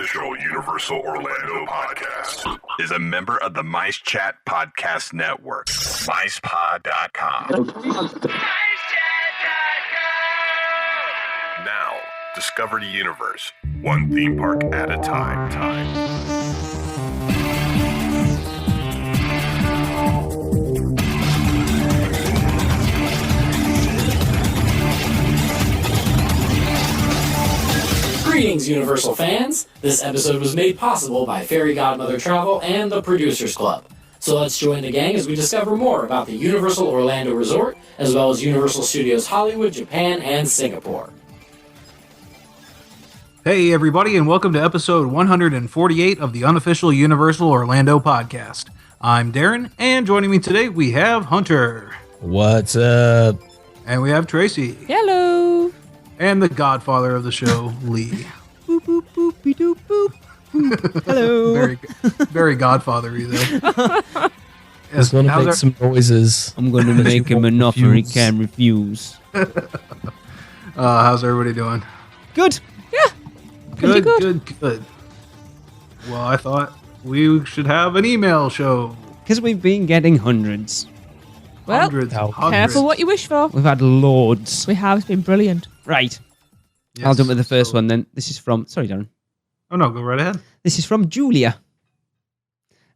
unofficial Universal Orlando podcast is a member of the Mice Chat Podcast Network. MicePod.com. Now, discover the universe, one theme park at a time. Greetings, Universal fans! This episode was made possible by Fairy Godmother Travel and the Producers Club. So let's join the gang as we discover more about the Universal Orlando Resort, as well as Universal Studios Hollywood, Japan, and Singapore. Hey everybody, and welcome to episode 148 of the unofficial Universal Orlando podcast. I'm Darren, and joining me today we have Hunter. What's up? And we have Tracy. Hello. And the godfather of the show, Lee. Boop, boop, boopy, doop, boop. Hello. Very godfather-y there. He's going to make some noises. I'm going to make him an offer he can refuse. How's everybody doing? Good. Yeah. Pretty Good. Well, I thought we should have an email show. Because we've been getting hundreds. Well, Hundreds. careful what you wish for. We've had loads. We have. It's been brilliant. Right. Yes, I'll do it with the first one then. This is from... Sorry, Darren. Oh, no, go right ahead. This is from Julia.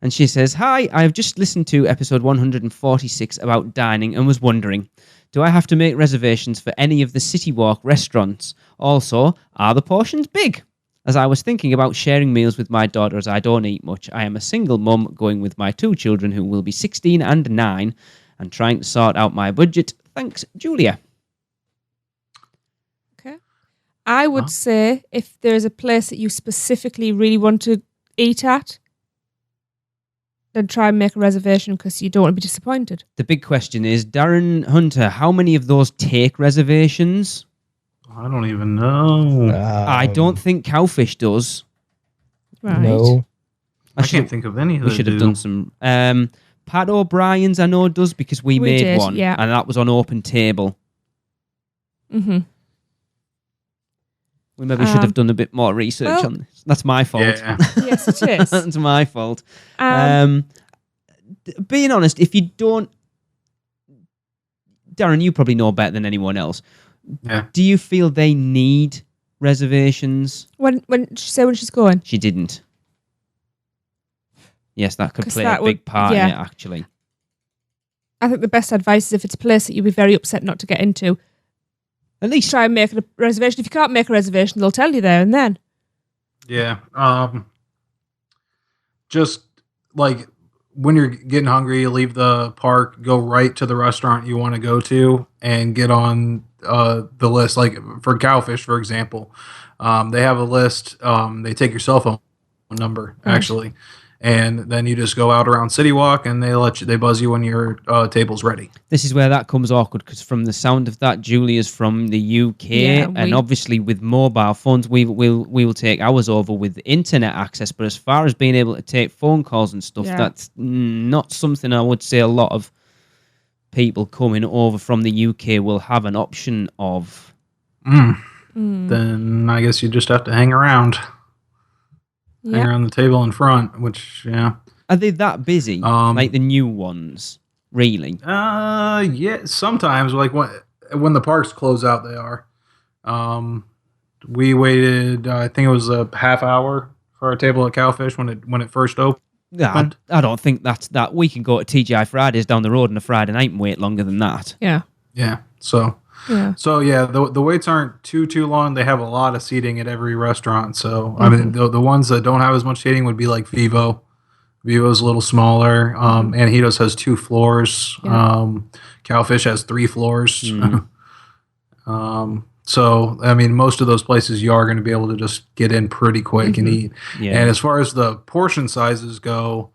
And she says, Hi, I have just listened to episode 146 about dining and was wondering, do I have to make reservations for any of the City Walk restaurants? Also, are the portions big? As I was thinking about sharing meals with my daughter as I don't eat much, I am a single mum going with my two children who will be 16 and 9 and trying to sort out my budget. Thanks, Julia. Okay. I would say if there's a place that you specifically really want to eat at, then try and make a reservation because you don't want to be disappointed. The big question is, Darren Hunter, how many of those take reservations? I don't even know. I don't think Cowfish does. Right. No. I can't think of any that We should have done some... Pat O'Brien's, I know, does because we made did, one, yeah. and that was on Open Table. Mm-hmm. We maybe should have done a bit more research on this. That's my fault. Yeah. Yes, it is. That's my fault. Being honest, if you don't... Darren, you probably know better than anyone else. Yeah. Do you feel they need reservations? When she's going? She didn't. Yes, that could 'Cause play that a big would- part yeah. in it, actually. I think the best advice is if it's a place that you'd be very upset not to get into, At least try and make a reservation. If you can't make a reservation, they'll tell you there and then. Yeah. Just like when you're getting hungry, you leave the park, go right to the restaurant you want to go to and get on the list. Like for Cowfish, for example, they have a list. They take your cell phone number, actually. And then you just go out around City Walk and they buzz you when your table's ready. this is where that comes awkward because from the sound of that, Julia's from the UK, and obviously with mobile phones, we will take ours over with internet access. But as far as being able to take phone calls and stuff, that's not something I would say a lot of people coming over from the UK will have an option of. Then I guess you just have to hang around. Hang around the table in front, which, yeah. Are they that busy? Like the new ones, really? Yeah, sometimes, like when the parks close out, they are. We waited, I think it was a half hour for our table at Cowfish when it first opened. Yeah, I don't think that's that. We can go to TGI Fridays down the road on a Friday night and wait longer than that. Yeah. Yeah, so... Yeah. So yeah, the waits aren't too long. They have a lot of seating at every restaurant. So I mean, the ones that don't have as much seating would be like Vivo. Vivo's a little smaller. Anjitos has 2 floors. Yeah. Cowfish has 3 floors. So I mean, most of those places you are going to be able to just get in pretty quick and eat. Yeah. And as far as the portion sizes go,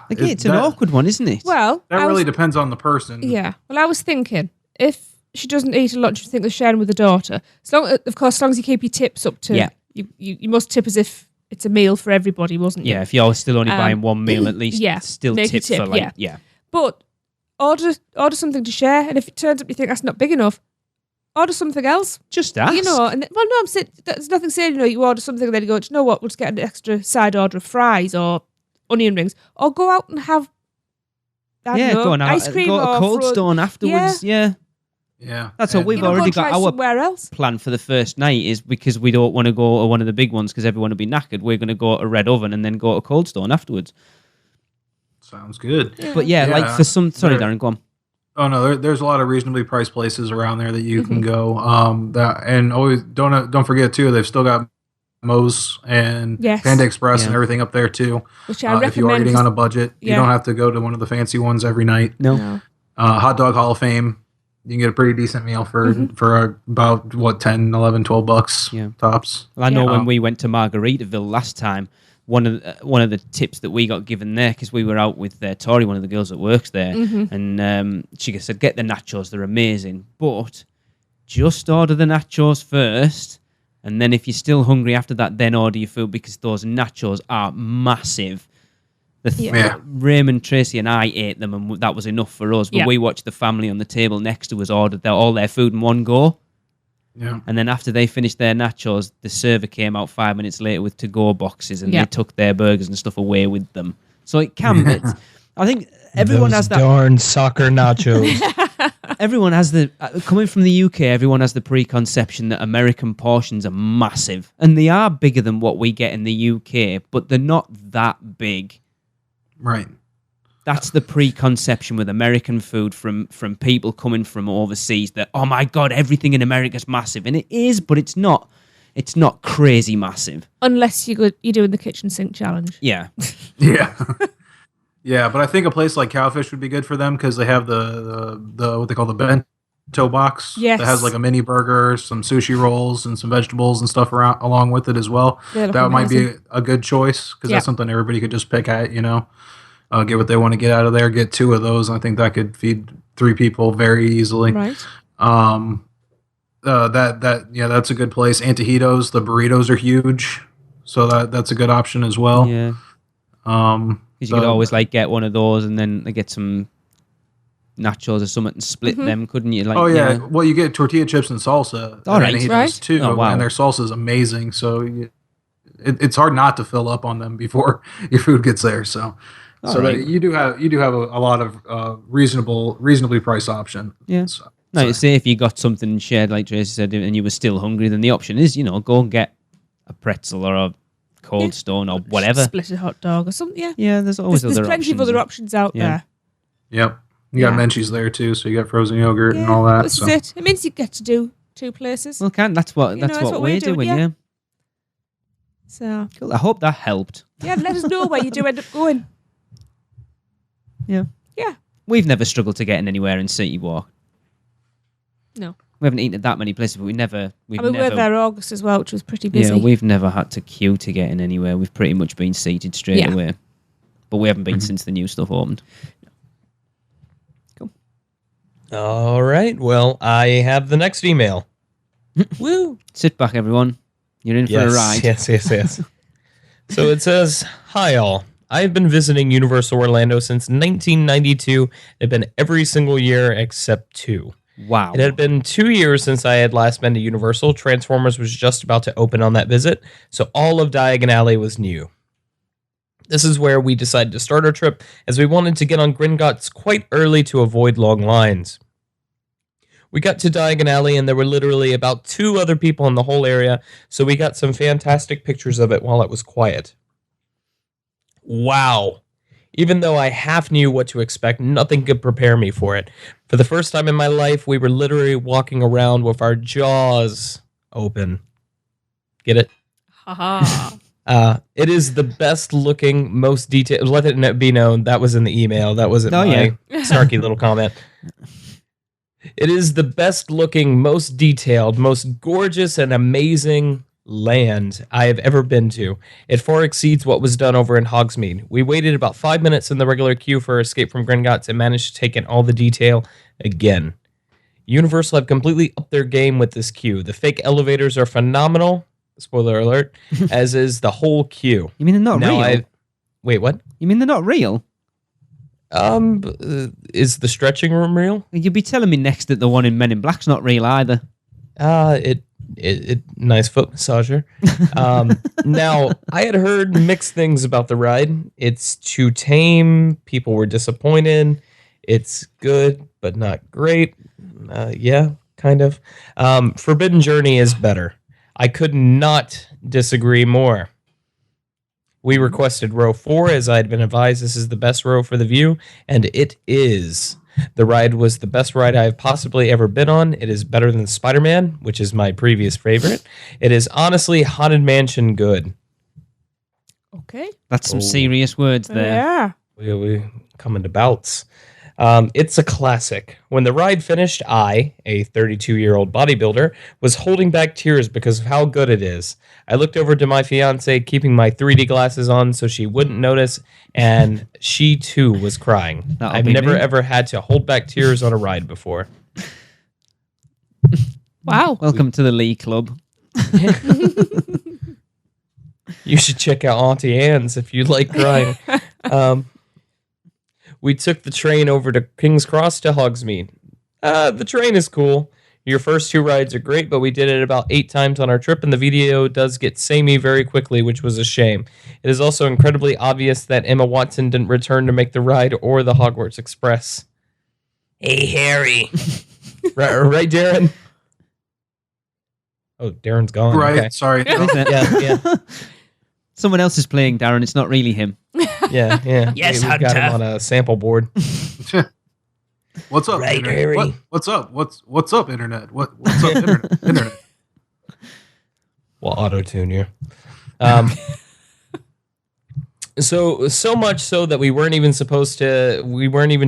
It's an awkward one, isn't it? Well, that really depends on the person. Yeah. Well, I was thinking if she doesn't eat a lot, you think they're sharing with the daughter. As long as you keep your tips up to, you must tip as if it's a meal for everybody, wasn't you? Yeah. If you're still only buying one meal, at least still make tip your for like But order something to share, and if it turns up you think that's not big enough, order something else. Just ask. You know, and well, no, I'm saying there's nothing saying, you know, you order something and then you go, do you know what, we'll just get an extra side order of fries or onion rings, or go out and have go on ice cream go to or Cold Stone afterwards. Yeah. That's what we've already got our somewhere else. plan for the first night is because we don't want to go to one of the big ones because everyone will be knackered. We're going to go to Red Oven and then go to Cold Stone afterwards. Sounds good. Yeah. But like for some... Sorry, Darren, go on. Oh no, there's a lot of reasonably priced places around there that you can go. And always don't forget too, they've still got Moe's and Panda Express and everything up there too. Which I recommend. If you are eating on a budget, you don't have to go to one of the fancy ones every night. No. Hot Dog Hall of Fame, you can get a pretty decent meal for about what, 10, 11, 12 bucks tops. Well, I know when we went to Margaritaville last time, one of the tips that we got given there, because we were out with Tori, one of the girls that works there, and she said, get the nachos, they're amazing, but just order the nachos first, and then if you're still hungry after that, then order your food, because those nachos are massive. Raymond, Tracy and I ate them, and that was enough for us, but we watched the family on the table next to us ordered all their food in one go. Yeah. And then after they finished their nachos, the server came out 5 minutes later with to-go boxes, and they took their burgers and stuff away with them. So it can be. I think everyone has that. Darn soccer nachos. Everyone has coming from the UK, everyone has the preconception that American portions are massive. And they are bigger than what we get in the UK, but they're not that big. Right. That's the preconception with American food from people coming from overseas that, oh my God, everything in America's massive. And it is, but it's not crazy massive. Unless you're doing the kitchen sink challenge. Yeah. Yeah. Yeah, but I think a place like Cowfish would be good for them because they have the what they call the bento box. Yes. That has like a mini burger, some sushi rolls, and some vegetables and stuff along with it as well. That might be a good choice because that's something everybody could just pick at, you know. Get what they want to get out of there. Get 2 of those. And I think that could feed 3 people very easily. Right. That's a good place. Antojitos, the burritos are huge, so that's a good option as well. Yeah. Because you could always get one of those and then get some nachos or something and split them, couldn't you? Well, you get tortilla chips and salsa. All right. Too. Oh, wow. And their salsa is amazing. So it's hard not to fill up on them before your food gets there. So. You do have a lot of reasonably priced option. Yeah. You say if you got something shared, like Tracy said, and you were still hungry, then the option is, go and get a pretzel or a Cold Stone or whatever. Split a hot dog or something. Yeah. Yeah. There's always there's plenty of other options out there. Yep. You got Menchie's there too, so you got frozen yogurt and all that. This is it. It means you get to do 2 places. Well, that's what we're doing. Yeah. So cool. I hope that helped. Yeah. Let us know where you do end up going. Yeah. Yeah. We've never struggled to get in anywhere in City Walk. No. We haven't eaten at that many places, but we were there August as well, which was pretty busy. Yeah, we've never had to queue to get in anywhere. We've pretty much been seated straight away. But we haven't been since the new stuff opened. Cool. All right. Well, I have the next email. Woo! Sit back, everyone. You're in for a ride. Yes. So it says, "Hi all. I've been visiting Universal Orlando since 1992. I've been every single year except 2. Wow. It had been 2 years since I had last been to Universal. Transformers was just about to open on that visit, so all of Diagon Alley was new. This is where we decided to start our trip, as we wanted to get on Gringotts quite early to avoid long lines. We got to Diagon Alley, and there were literally about 2 other people in the whole area, so we got some fantastic pictures of it while it was quiet. Wow. Even though I half knew what to expect, nothing could prepare me for it. For the first time in my life, we were literally walking around with our jaws open. Get it? Haha. It is the best looking, most detailed. Let it be known that was in the email. That wasn't my snarky little comment. It is the best looking, most detailed, most gorgeous and amazing land I have ever been to. It far exceeds what was done over in Hogsmeade. We waited about 5 minutes in the regular queue for Escape from Gringotts and managed to take in all the detail again. Universal have completely upped their game with this queue. The fake elevators are phenomenal. Spoiler alert. As is the whole queue. You mean they're not real? Wait, what? You mean they're not real? Is the stretching room real? You'd be telling me next that the one in Men in Black's not real either. It nice foot massager. Now, I had heard mixed things about the ride. It's too tame. People were disappointed. It's good, but not great. Yeah, kind of. Forbidden Journey is better. I could not disagree more. We requested row 4, as I had been advised this is the best row for the view, and it is. The ride was the best ride I have possibly ever been on. It is better than Spider-Man, which is my previous favorite. It is honestly Haunted Mansion good. Okay. That's some serious words there. Yeah. We come into bouts. It's a classic. When the ride finished, I, a 32-year-old bodybuilder, was holding back tears because of how good it is. I looked over to my fiance, keeping my 3D glasses on so she wouldn't notice, and she too was crying. I've never ever had to hold back tears on a ride before. Wow. Welcome to the Lee Club. You should check out Auntie Anne's if you like crying. We took the train over to King's Cross to Hogsmeade. The train is cool. Your first 2 rides are great, but we did it about 8 times on our trip, and the video does get samey very quickly, which was a shame. It is also incredibly obvious that Emma Watson didn't return to make the ride or the Hogwarts Express. Hey, Harry. right, Darren? Oh, Darren's gone. Right, Okay. sorry. Yeah. Someone else is playing, Darren. It's not really him. Yeah. Yes, we've got Hunter. him on a sample board. What's up, Right, internet? Harry. What's up? What's up, internet? What's up, internet? We'll auto-tune you. So much so that we weren't even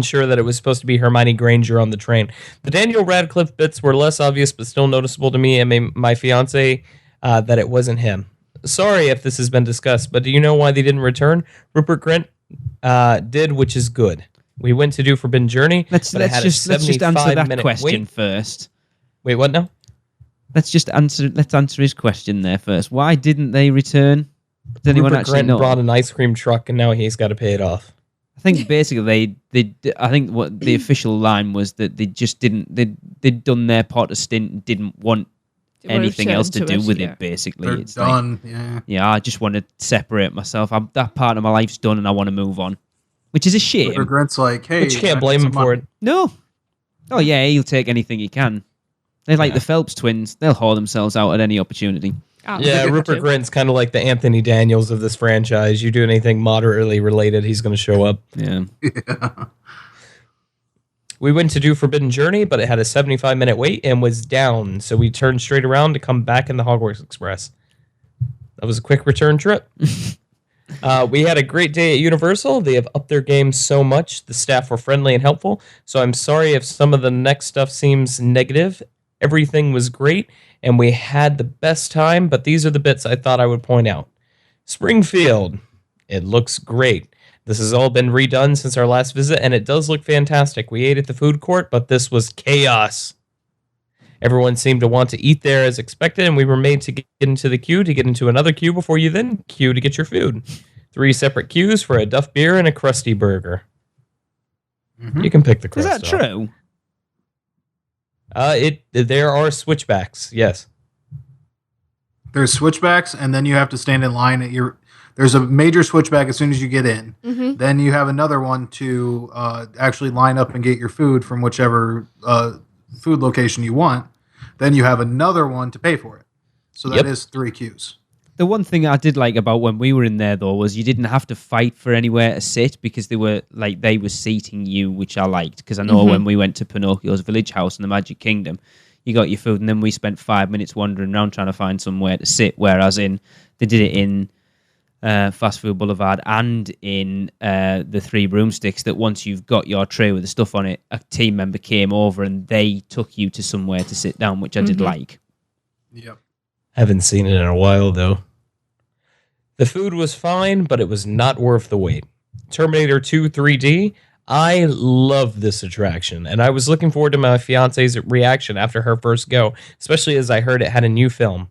sure that it was supposed to be Hermione Granger on the train. The Daniel Radcliffe bits were less obvious, but still noticeable to me and my fiance that it wasn't him. Sorry if this has been discussed, but do you know why they didn't return? Rupert Grint did, which is good. We went to do Forbidden Journey. Let's just answer that question first. Wait, what now? Let's answer his question there first. Why didn't they return? Does anyone Rupert actually Grint know? brought an ice cream truck, and now he's got to pay it off. I think basically I think what the official line was that they just didn't. They'd done their part of stint and didn't want anything else to do with it. Basically, They're it's done. Like, yeah. I just want to separate myself. That part of my life's done, and I want to move on. Which is a shame. Rupert Grint's like, hey, But you can't blame him for it. No. Oh, yeah, he'll take anything he can. They're like the Phelps twins. They'll haul themselves out at any opportunity. Yeah, Rupert Grint's kind of like the Anthony Daniels of this franchise. You do anything moderately related, he's going to show up. Yeah. We went to do Forbidden Journey, but it had a 75-minute wait and was down, so we turned straight around to come back in the Hogwarts Express. That was a quick return trip. We had a great day at Universal. They have upped their game so much. The staff were friendly and helpful, so I'm sorry if some of the next stuff seems negative. Everything was great, and we had the best time, but these are the bits I thought I would point out. Springfield. It looks great. This has all been redone since our last visit, and it does look fantastic. We ate at the food court, but this was chaos. Everyone seemed to want to eat there as expected, and we were made to get into the queue to get into another queue before you then queue to get your food. 3 separate queues for a Duff beer and a Krusty burger. You can pick the crust. Is that true? There are switchbacks, yes. There's switchbacks, and then you have to stand in line at your. There's a major switchback as soon as you get in. Mm-hmm. Then you have another one to actually line up and get your food from whichever food location you want. Then you have another one to pay for it. So that is 3 queues. The one thing I did like about when we were in there, though, was you didn't have to fight for anywhere to sit because they were seating you, which I liked. Because I know when we went to Pinocchio's Village House in the Magic Kingdom, you got your food, and then we spent 5 minutes wandering around trying to find somewhere to sit. Whereas they did it in Fast Food Boulevard and in the 3 Broomsticks, that once you've got your tray with the stuff on it, a team member came over and they took you to somewhere to sit down, which I did like. Yep. Haven't seen it in a while, though. The food was fine, but it was not worth the wait. Terminator 2 3D. I love this attraction, and I was looking forward to my fiance's reaction after her first go, especially as I heard it had a new film.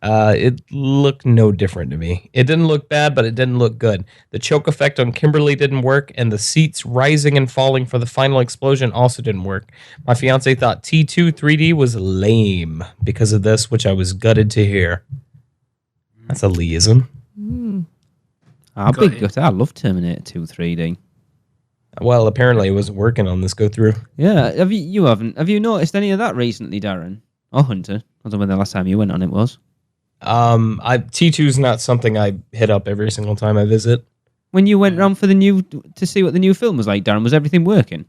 It looked no different to me. It didn't look bad, but it didn't look good. The choke effect on Kimberly didn't work, and the seats rising and falling for the final explosion also didn't work. My fiance thought T2 3D was lame because of this, which I was gutted to hear. That's a Leeism. I'll be good. I love Terminator 2 3D. Well, apparently it wasn't working on this go through. Yeah, have you noticed any of that recently, Darren? Or Hunter? I don't know when the last time you went on it was. T2 is not something I hit up every single time I visit. When you went round to see what the new film was like, Darren, was everything working?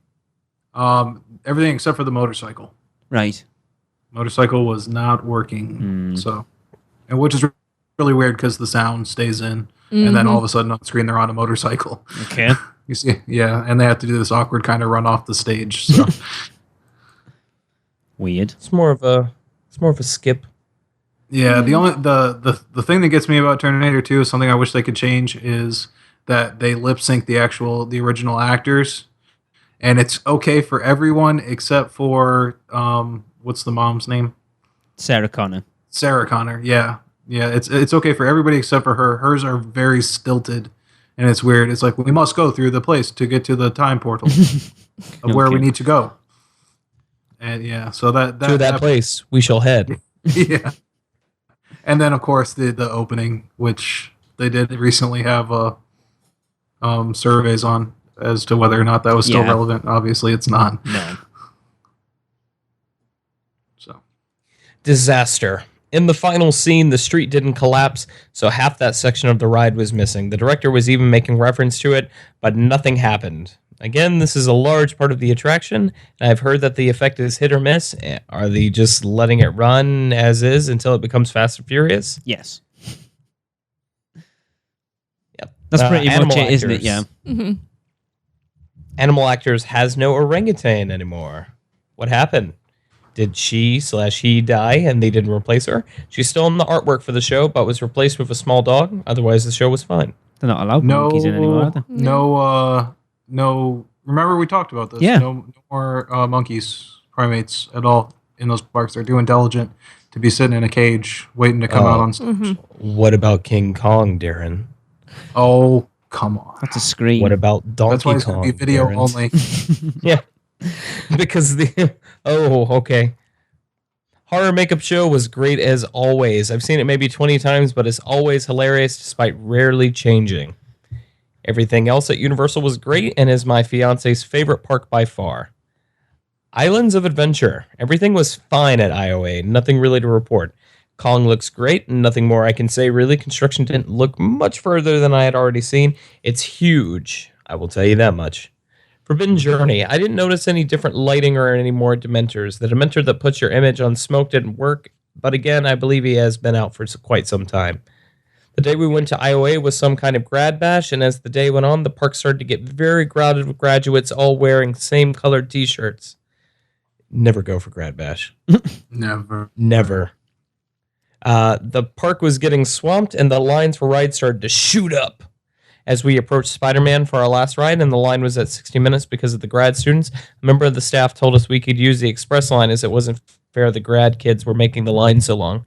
Everything except for the motorcycle. Right. Motorcycle was not working. So, and which is really weird because the sound stays in, and then all of a sudden on screen they're on a motorcycle. Okay. You see, yeah, and they have to do this awkward kind of run off the stage. So weird. It's more of a skip. Yeah, the thing that gets me about Terminator 2 is something I wish they could change is that they lip sync the original actors, and it's okay for everyone except for what's the mom's name? Sarah Connor. Sarah Connor. Yeah, it's okay for everybody except for her. Hers are very stilted, and it's weird. It's like we must go through the place to get to the time portal of where we need to go, and yeah, so that to that place we shall head. Yeah. And then, of course, the opening, which they did recently have surveys on as to whether or not that was still relevant. Obviously, it's not. No. So, disaster. In the final scene, the street didn't collapse, so half that section of the ride was missing. The director was even making reference to it, but nothing happened. Again, this is a large part of the attraction, and I've heard that the effect is hit or miss. Are they just letting it run as is until it becomes Fast and Furious? Yes. Yep. That's pretty much it, isn't it? Yeah. Mm-hmm. Animal Actors has no orangutan anymore. What happened? Did she/he die and they didn't replace her? She's still in the artwork for the show, but was replaced with a small dog. Otherwise, the show was fine. They're not allowed monkeys in anymore, are they? No. Remember we talked about this. Yeah. No more monkeys, primates at all in those parks. They're too intelligent to be sitting in a cage waiting to come out on stage. Mm-hmm. What about King Kong, Darren? Oh, come on. That's a scream. What about Donkey That's why it's Kong? going to be video Darren? only. Yeah. Because okay. Horror Makeup Show was great as always. I've seen it maybe 20 times, but it's always hilarious despite rarely changing. Everything else at Universal was great and is my fiance's favorite park by far. Islands of Adventure. Everything was fine at IOA. Nothing really to report. Kong looks great, and nothing more I can say really. Construction didn't look much further than I had already seen. It's huge. I will tell you that much. Forbidden Journey. I didn't notice any different lighting or any more Dementors. The Dementor that puts your image on smoke didn't work, but again, I believe he has been out for quite some time. The day we went to IOA was some kind of grad bash, and as the day went on, the park started to get very crowded with graduates all wearing same colored t-shirts. Never go for grad bash. Never. The park was getting swamped, and the lines for rides started to shoot up. As we approached Spider-Man for our last ride, and the line was at 60 minutes because of the grad students, a member of the staff told us we could use the express line as it wasn't fair the grad kids were making the line so long.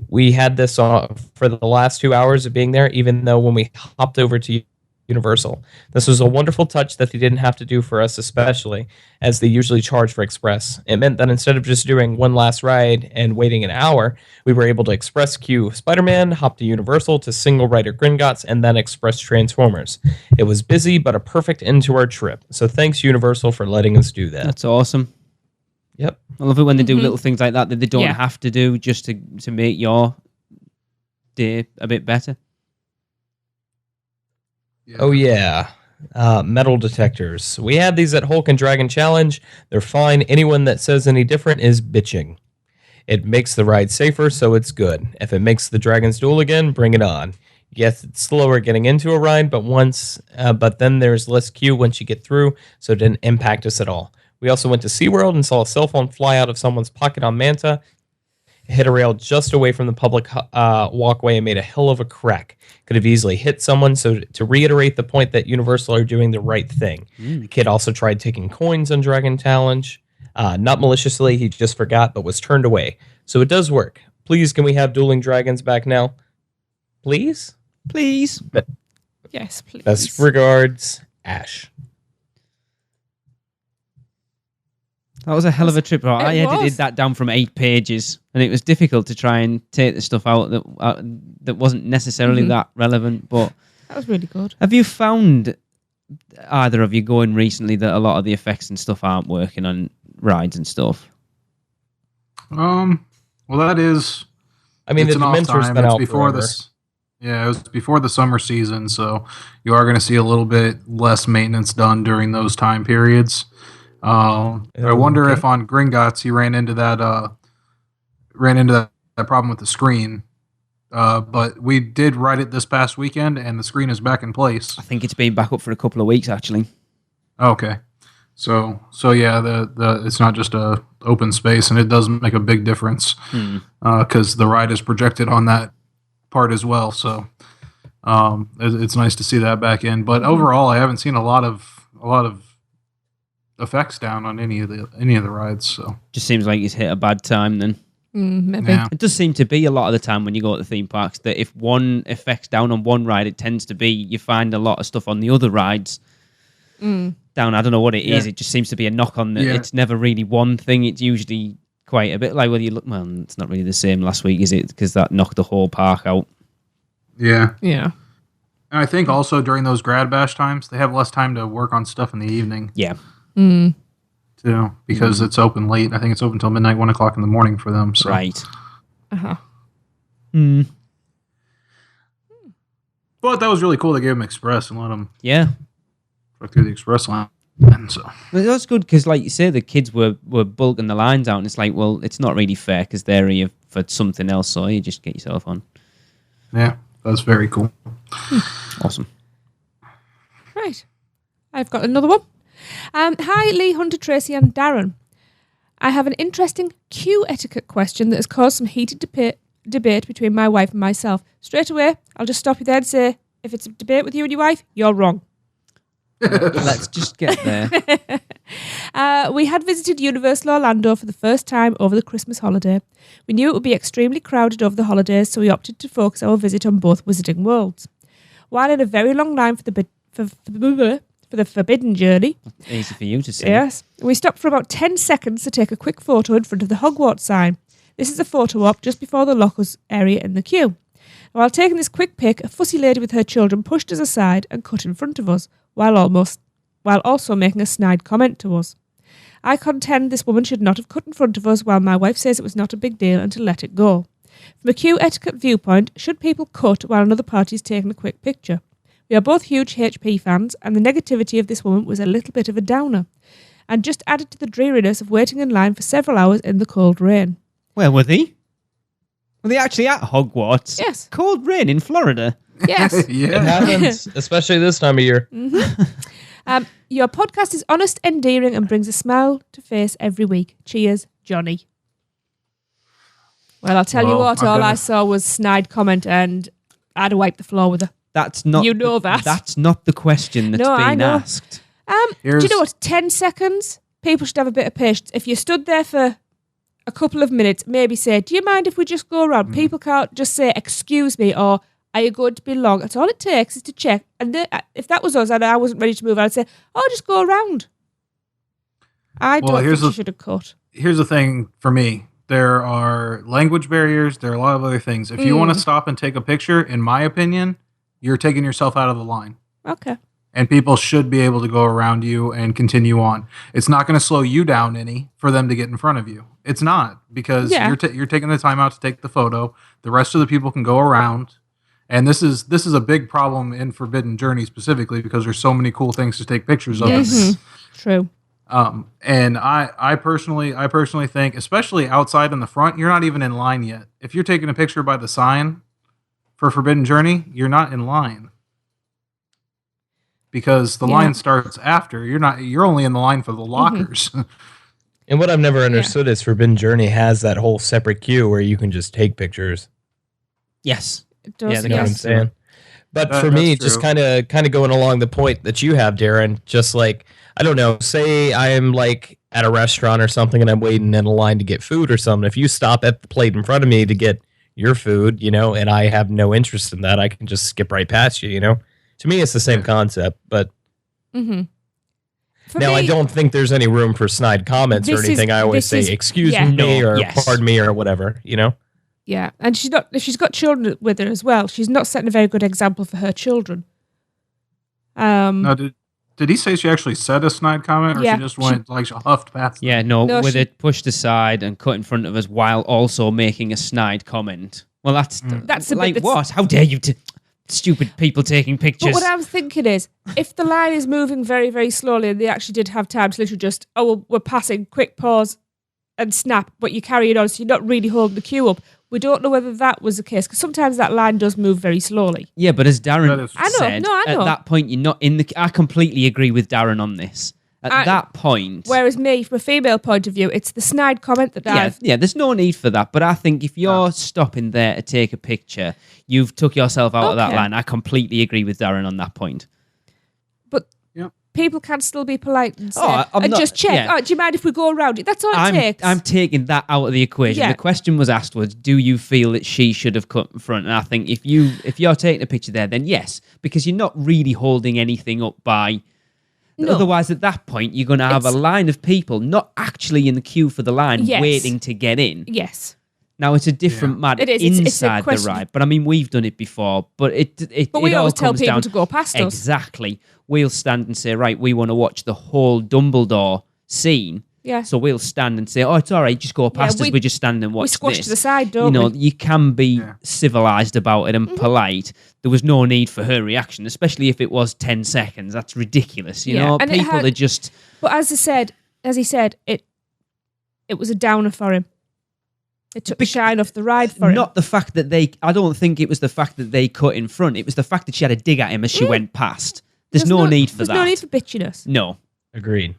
We had this for the last 2 hours of being there, even though when we hopped over to Universal. This was a wonderful touch that they didn't have to do for us, especially as they usually charge for express. It meant that instead of just doing one last ride and waiting an hour, we were able to express queue Spider-Man, hop to Universal to single rider Gringotts, and then express Transformers. It was busy, but a perfect end to our trip. So thanks, Universal, for letting us do that. That's awesome. Yep. I love it when they do little things like that they don't have to do just to make your day a bit better. Yeah. Oh, yeah. Metal detectors. We had these at Hulk and Dragon Challenge. They're fine. Anyone that says any different is bitching. It makes the ride safer, so it's good. If it makes the Dragon's Duel again, bring it on. Yes, it's slower getting into a ride, but then there's less queue once you get through, so it didn't impact us at all. We also went to SeaWorld and saw a cell phone fly out of someone's pocket on Manta. It hit a rail just away from the public walkway and made a hell of a crack. Could have easily hit someone, so to reiterate the point that Universal are doing the right thing. The kid also tried taking coins on Dragon Challenge. Not maliciously, he just forgot, but was turned away. So it does work. Please, can we have Dueling Dragons back now? Please? Please. Yes, please. Best regards, Ash. That was a hell of a trip. I edited was. that down from 8 pages, and it was difficult to try and take the stuff out that wasn't necessarily that relevant. But That was really good. have you found, either of you going recently, that a lot of the effects and stuff aren't working on rides and stuff? Well, that is. I mean, the it's an off Dementor's time. been It's out before forever. this. Yeah, it was before the summer season, so you are going to see a little bit less maintenance done during those time periods. I wonder if on Gringotts he ran into that problem with the screen. But we did ride it this past weekend, and the screen is back in place. I think it's been back up for a couple of weeks, actually. Okay, so yeah, the it's not just a open space, and it does make a big difference because the ride is projected on that part as well. So it's nice to see that back in. But overall, I haven't seen a lot of effects down on any of the rides. So Just seems like he's hit a bad time then. Maybe. yeah, It does seem to be a lot of the time when you go to the theme parks that if one effect's down on one ride, it tends to be you find a lot of stuff on the other rides down. I don't know what it is. It just seems to be a knock on that. Yeah. It's never really one thing. It's usually quite a bit like whether you look. Well, it's not really the same last week, is it? Because that knocked the whole park out. yeah. Yeah. And I think also during those grad bash times, they have less time to work on stuff in the evening Yeah. too, because it's open late. I think it's open till midnight, 1 o'clock in the morning for them. So. Right. Uh-huh. But that was really cool. They gave them express and let them Yeah. truck through the express line. And so But that's good because, like you say, the kids were bulking the lines out, and it's like, well, it's not really fair because they're here for something else, so you just get yourself on. yeah, that's very cool. Awesome. Right. I've got another one. Hi, Lee, Hunter, Tracy, and Darren. I have an interesting queue etiquette question that has caused some heated debate between my wife and myself. Straight away, I'll just stop you there and say, if it's a debate with you and your wife, you're wrong. Let's just get there. We had visited Universal Orlando for the first time over the Christmas holiday. We knew it would be extremely crowded over the holidays, so we opted to focus our visit on both Wizarding Worlds. While in a very long line for the Forbidden Journey, Easy for you to say. yes, we stopped for about 10 seconds to take a quick photo in front of the Hogwarts sign. This is a photo op just before the lockers area in the queue. While taking this quick pic, a fussy lady with her children pushed us aside and cut in front of us, while also making a snide comment to us. I contend this woman should not have cut in front of us, while my wife says it was not a big deal and to let it go. From a queue etiquette viewpoint, should people cut while another party is taking a quick picture? We are both huge HP fans, and the negativity of this woman was a little bit of a downer, and just added to the dreariness of waiting in line for several hours in the cold rain. Where were they? Were they actually at Hogwarts? Yes. Cold rain in Florida. Yes. It yeah. happens, especially this time of year. Your podcast is honest, endearing, and brings a smile to face every week. Cheers, Johnny. Well, I'll tell you Well, what, I'm all gonna- I saw was snide comment, and I'd wipe the floor with her. That's not. You know that. That's not the question that's No, I been know. asked. Do you Here's- know what? 10 seconds? People should have a bit of patience. If you stood there for a couple of minutes, maybe say, do you mind if we just go around? People can't just say, excuse me, or are you going to be long? That's all it takes is to check. And if that was us and I wasn't ready to move, I'd say, oh, just go around. I Well, don't think here's you the- should have cut. Here's the thing for me. There are language barriers. There are a lot of other things. If you want to stop and take a picture, in my opinion, you're taking yourself out of the line. Okay. And people should be able to go around you and continue on. It's not going to slow you down any for them to get in front of you. It's not, because Yeah. you're taking the time out to take the photo. The rest of the people can go around. And this is a big problem in Forbidden Journey specifically because there's so many cool things to take pictures of. Mhm. True. And I personally think, especially outside in the front, you're not even in line yet. If you're taking a picture by the sign for Forbidden Journey, you're not in line. Because the Yeah. line starts after. You're only in the line for the lockers. And what I've never understood is Forbidden Journey has that whole separate queue where you can just take pictures. Yes. It does, Yeah, You know what I'm yes. saying? But for me, that's just true. kind of going along the point that you have, Darren, just like, I don't know, say I am like at a restaurant or something and I'm waiting in a line to get food or something, if you stop at the plate in front of me to get your food, and I have no interest in that, I can just skip right past you, To me, it's the same concept, but For now me, I don't think there's any room for snide comments or anything. I always say, excuse me or pardon me or whatever, Yeah, and if she's got children with her as well, she's not setting a very good example for her children. No, did he say she actually said a snide comment, or Yeah, she just went she huffed past? Yeah, them? no, No, with she- it pushed aside and cut in front of us while also making a snide comment. Well, that's a bit like that's- what? How dare you? Stupid people taking pictures. But what I was thinking is, if the line is moving very, very slowly and they actually did have time to literally just, we're passing, quick pause and snap, but you carry it on, so you're not really holding the queue up. We don't know whether that was the case, because sometimes that line does move very slowly. Yeah, but as Darren I know, said, I know. at that point, you're not in the... I completely agree with Darren on this. At that point... Whereas me, from a female point of view, it's the snide comment that I've... Yeah, there's no need for that. But I think if you're stopping there to take a picture, you've took yourself out of that Okay. line. I completely agree with Darren on that point. But Yep. people can still be polite and say, I'm and not- just check. yeah. Do you mind if we go around it? That's all it takes. I'm taking that out of the equation. Yeah. The question was asked was, do you feel that she should have cut in front? And I think if you're taking a picture there, then yes, because you're not really holding anything up by... No. Otherwise, at that point, you're going to have a line of people not actually in the queue for the line Yes. waiting to get in. Yes. Now, it's a different matter It is. It's a inside the question- ride, but I mean, we've done it before. But But we it all always tell comes people down to go past us. Exactly. We'll stand and say, right, we want to watch the whole Dumbledore scene. Yeah. So we'll stand and say, oh, it's all right, just go past us. We just stand and watch We squash this. to the side, don't we? You can be Yeah. civilized about it and polite. There was no need for her reaction, especially if it was 10 seconds. That's ridiculous. You Yeah, know, and it people had- are just... But as he said, it was a downer for him. It took the shine off the ride for him. Not the fact that I don't think it was the fact that they cut in front. It was the fact that she had a dig at him as she went past. There's no need for that. There's no need for bitchiness. No. Agreed.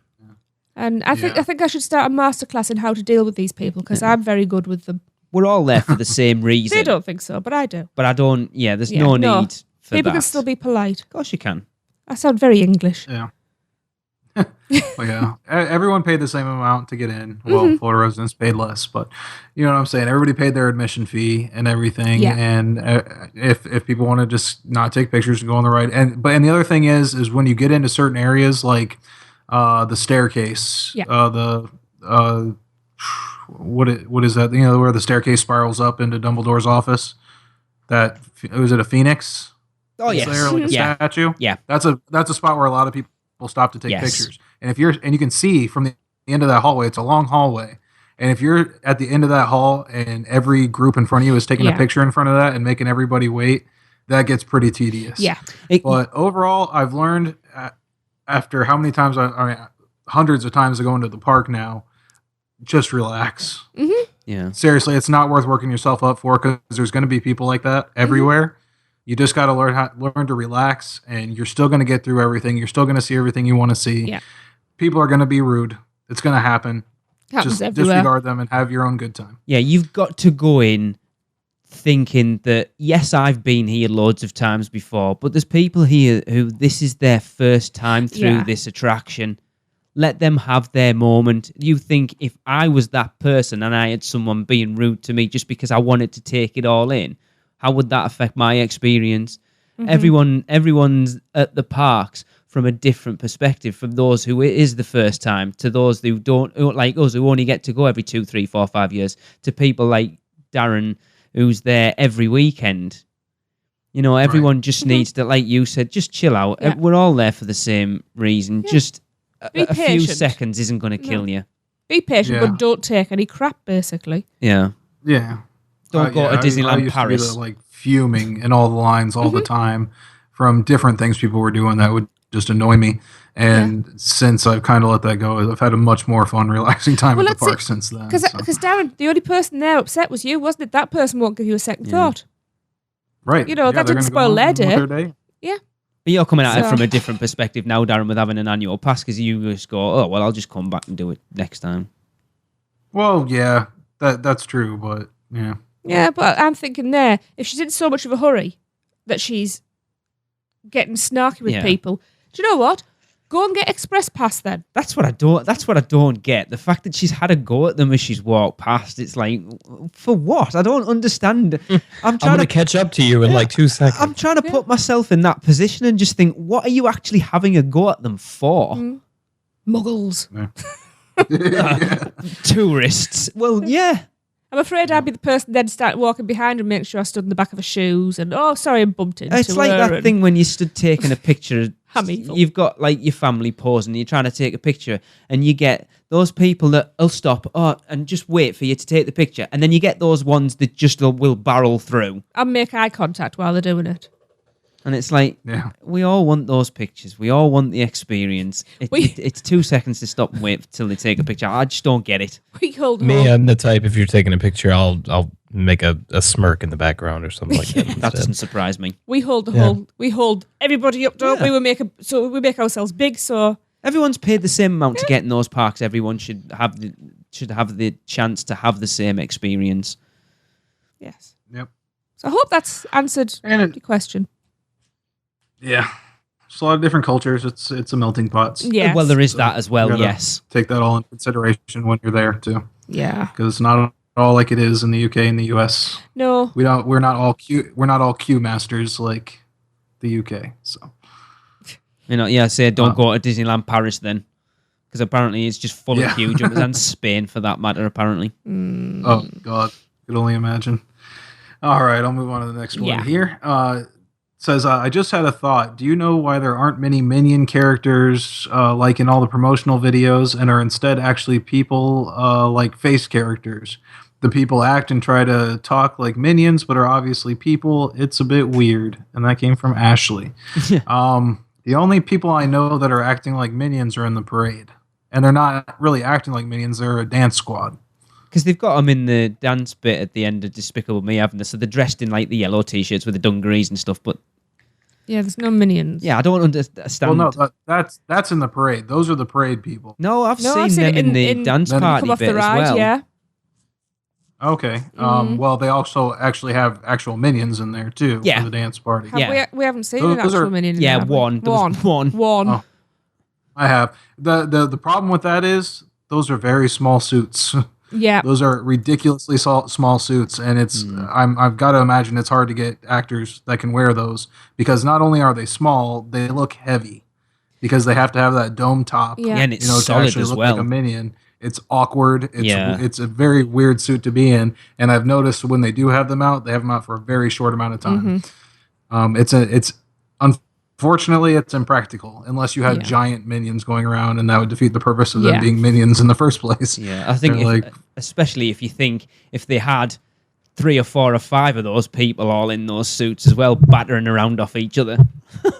And I think I should start a masterclass in how to deal with these people, because I'm very good with them. We're all there for the same reason. They don't think so, but I do. But I don't... Yeah, there's Yeah, no no. need for People that. can still be polite. Of course you can. I sound very English. Yeah. Well, yeah. Everyone paid the same amount to get in. Well, Florida residents paid less, but you know what I'm saying. Everybody paid their admission fee and everything. Yeah. And if people want to just not take pictures and go on the ride, and the other thing is when you get into certain areas like the staircase, Yeah. what is that? Where the staircase spirals up into Dumbledore's office. That was it a phoenix? Oh, Is yes. there like a Yeah. statue? Yeah. That's a spot where a lot of people stop to take Yes. pictures. And you can see from the end of that hallway, it's a long hallway. And if you're at the end of that hall and every group in front of you is taking a Yeah. picture in front of that and making everybody wait, that gets pretty tedious. Yeah. But overall, I've learned after how many times I mean, hundreds of times I go into the park now, just relax. Yeah. Seriously, it's not worth working yourself up for, because there's going to be people like that everywhere. You just got to learn to relax, and you're still going to get through everything. You're still going to see everything you want to see. Yeah. People are going to be rude. It's going to happen. Happens Just everywhere. disregard them and have your own good time. Yeah, you've got to go in thinking that, yes, I've been here loads of times before, but there's people here who this is their first time through Yeah. this attraction. Let them have their moment. You think if I was that person and I had someone being rude to me just because I wanted to take it all in, how would that affect my experience? Everyone's at the parks from a different perspective, from those who it is the first time to those who don't, like us, who only get to go every 2, 3, 4, 5 years, to people like Darren, who's there every weekend. Everyone just needs to, like you said, just chill out. Yeah. We're all there for the same reason. Just Be a few patient. seconds isn't going to kill you. Be patient, Yeah. but don't take any crap, basically. Yeah. Yeah. Don't go to Disneyland I used Paris. To be like fuming in all the lines all the time from different things people were doing that would just annoy me. And since I've kind of let that go, I've had a much more fun, relaxing time Well, at the that's park it. since then. Because so. Darren, the only person there upset was you, wasn't it? That person won't give you a second thought. Right. that they're didn't gonna go spoil on their with day. their day. But you're coming at it So- from a different perspective now, Darren, with having an annual pass, because you just go, oh, well, I'll just come back and do it next time. Well, yeah, that's true, but yeah. Yeah, but I'm thinking there, if she's in so much of a hurry that she's getting snarky with Yeah. people, do you know what? Go and get express pass then. That's what I don't get. The fact that she's had a go at them as she's walked past. It's like, for what? I don't understand. I'm going to catch up to you in like 2 seconds. I'm trying to put myself in that position and just think, what are you actually having a go at them for? Muggles. Tourists. Well, yeah. I'm afraid I'd be the person then start walking behind and make sure I stood in the back of her shoes and, oh, sorry, I bumped into her. It's like that thing when you stood taking a picture. I'm evil. You've got like your family pause and you're trying to take a picture and you get those people that will stop and just wait for you to take the picture. And then you get those ones that just will barrel through. And make eye contact while they're doing it. And it's like, we all want those pictures. We all want the experience. It's 2 seconds to stop and wait till they take a picture. I just don't get it. We hold Me, I'm the type, if you're taking a picture, I'll make a smirk in the background or something like that. That doesn't surprise me. We hold we hold everybody up, don't we? We make ourselves big, so everyone's paid the same amount to get in those parks. Everyone should have the chance to have the same experience. Yes. Yep. So I hope that's answered your question. Yeah. It's a lot of different cultures. It's a melting pot. Yes. Well, there is that as well, yes. Take that all in consideration when you're there too. Yeah. Because it's not all like it is in the UK and the US. No. We're not all queue masters like the UK. So don't go to Disneyland Paris then. Because apparently it's just full of queue jumpers, and Spain for that matter, apparently. Oh God. Could only imagine. All right, I'll move on to the next one here. Says, I just had a thought. Do you know why there aren't many Minion characters like in all the promotional videos and are instead actually people like face characters? The people act and try to talk like minions, but are obviously people. It's a bit weird. And that came from Ashley. The only people I know that are acting like minions are in the parade. And they're not really acting like minions. They're a dance squad. Because they've got them in the dance bit at the end of Despicable Me, haven't they? So they're dressed in like the yellow t-shirts with the dungarees and stuff, but... Yeah, there's no minions. Yeah, I don't understand. Well, no, that's in the parade. Those are the parade people. No, I've seen them in the dance party bit as well. Yeah. Okay. Well, they also actually have actual minions in there too for the dance party. We haven't seen an actual minion. Yeah, one. One. Oh, I have. The problem with that is those are very small suits. Yeah, those are ridiculously small suits, and it's I've got to imagine it's hard to get actors that can wear those because not only are they small, they look heavy because they have to have that dome top. Yeah, and it's to solid actually as look well. like a minion. It's awkward. It's a very weird suit to be in, and I've noticed when they do have them out, they have them out for a very short amount of time. It's unfortunately it's impractical unless you had giant minions going around, and that would defeat the purpose of them being minions in the first place. Yeah, I think especially if you think if they had 3 or 4 or 5 of those people all in those suits as well, battering around off each other,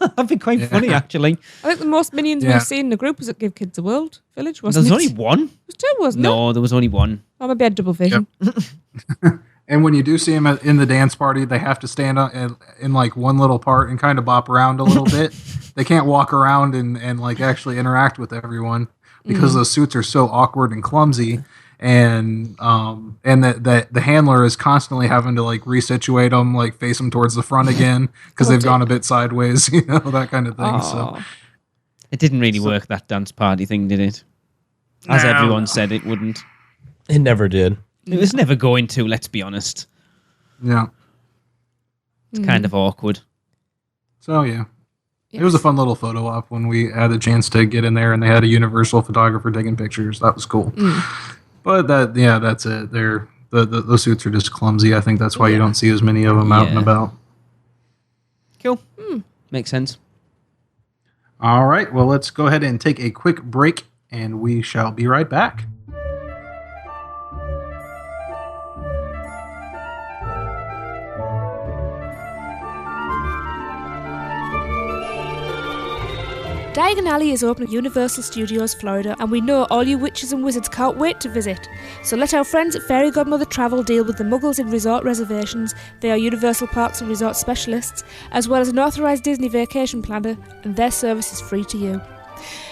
that'd be quite funny actually. I think the most minions we've seen in the group was at Give Kids a World Village, wasn't There's it? only one. It was 2, wasn't it? No, there was only one. Oh, maybe I had double vision. Yep. And when you do see them in the dance party, they have to stand up in like one little part and kind of bop around a little bit. They can't walk around and like actually interact with everyone because those suits are so awkward and clumsy. And the handler is constantly having to like resituate them, like face them towards the front again because they've gone a bit sideways, that kind of thing. So it didn't really work, that dance party thing, did it? As everyone said it wouldn't. It never did. It was never going to, let's be honest. Yeah. It's kind of awkward. So, yeah. It was a fun little photo op when we had a chance to get in there and they had a Universal photographer taking pictures. That was cool. But that's it. The suits are just clumsy. I think that's why you don't see as many of them out and about. Cool. Makes sense. All right. Well, let's go ahead and take a quick break and we shall be right back. Diagon Alley is open at Universal Studios Florida, and we know all you witches and wizards can't wait to visit. So let our friends at Fairy Godmother Travel deal with the Muggles in resort reservations. They are Universal Parks and Resort specialists, as well as an authorised Disney vacation planner, and their service is free to you.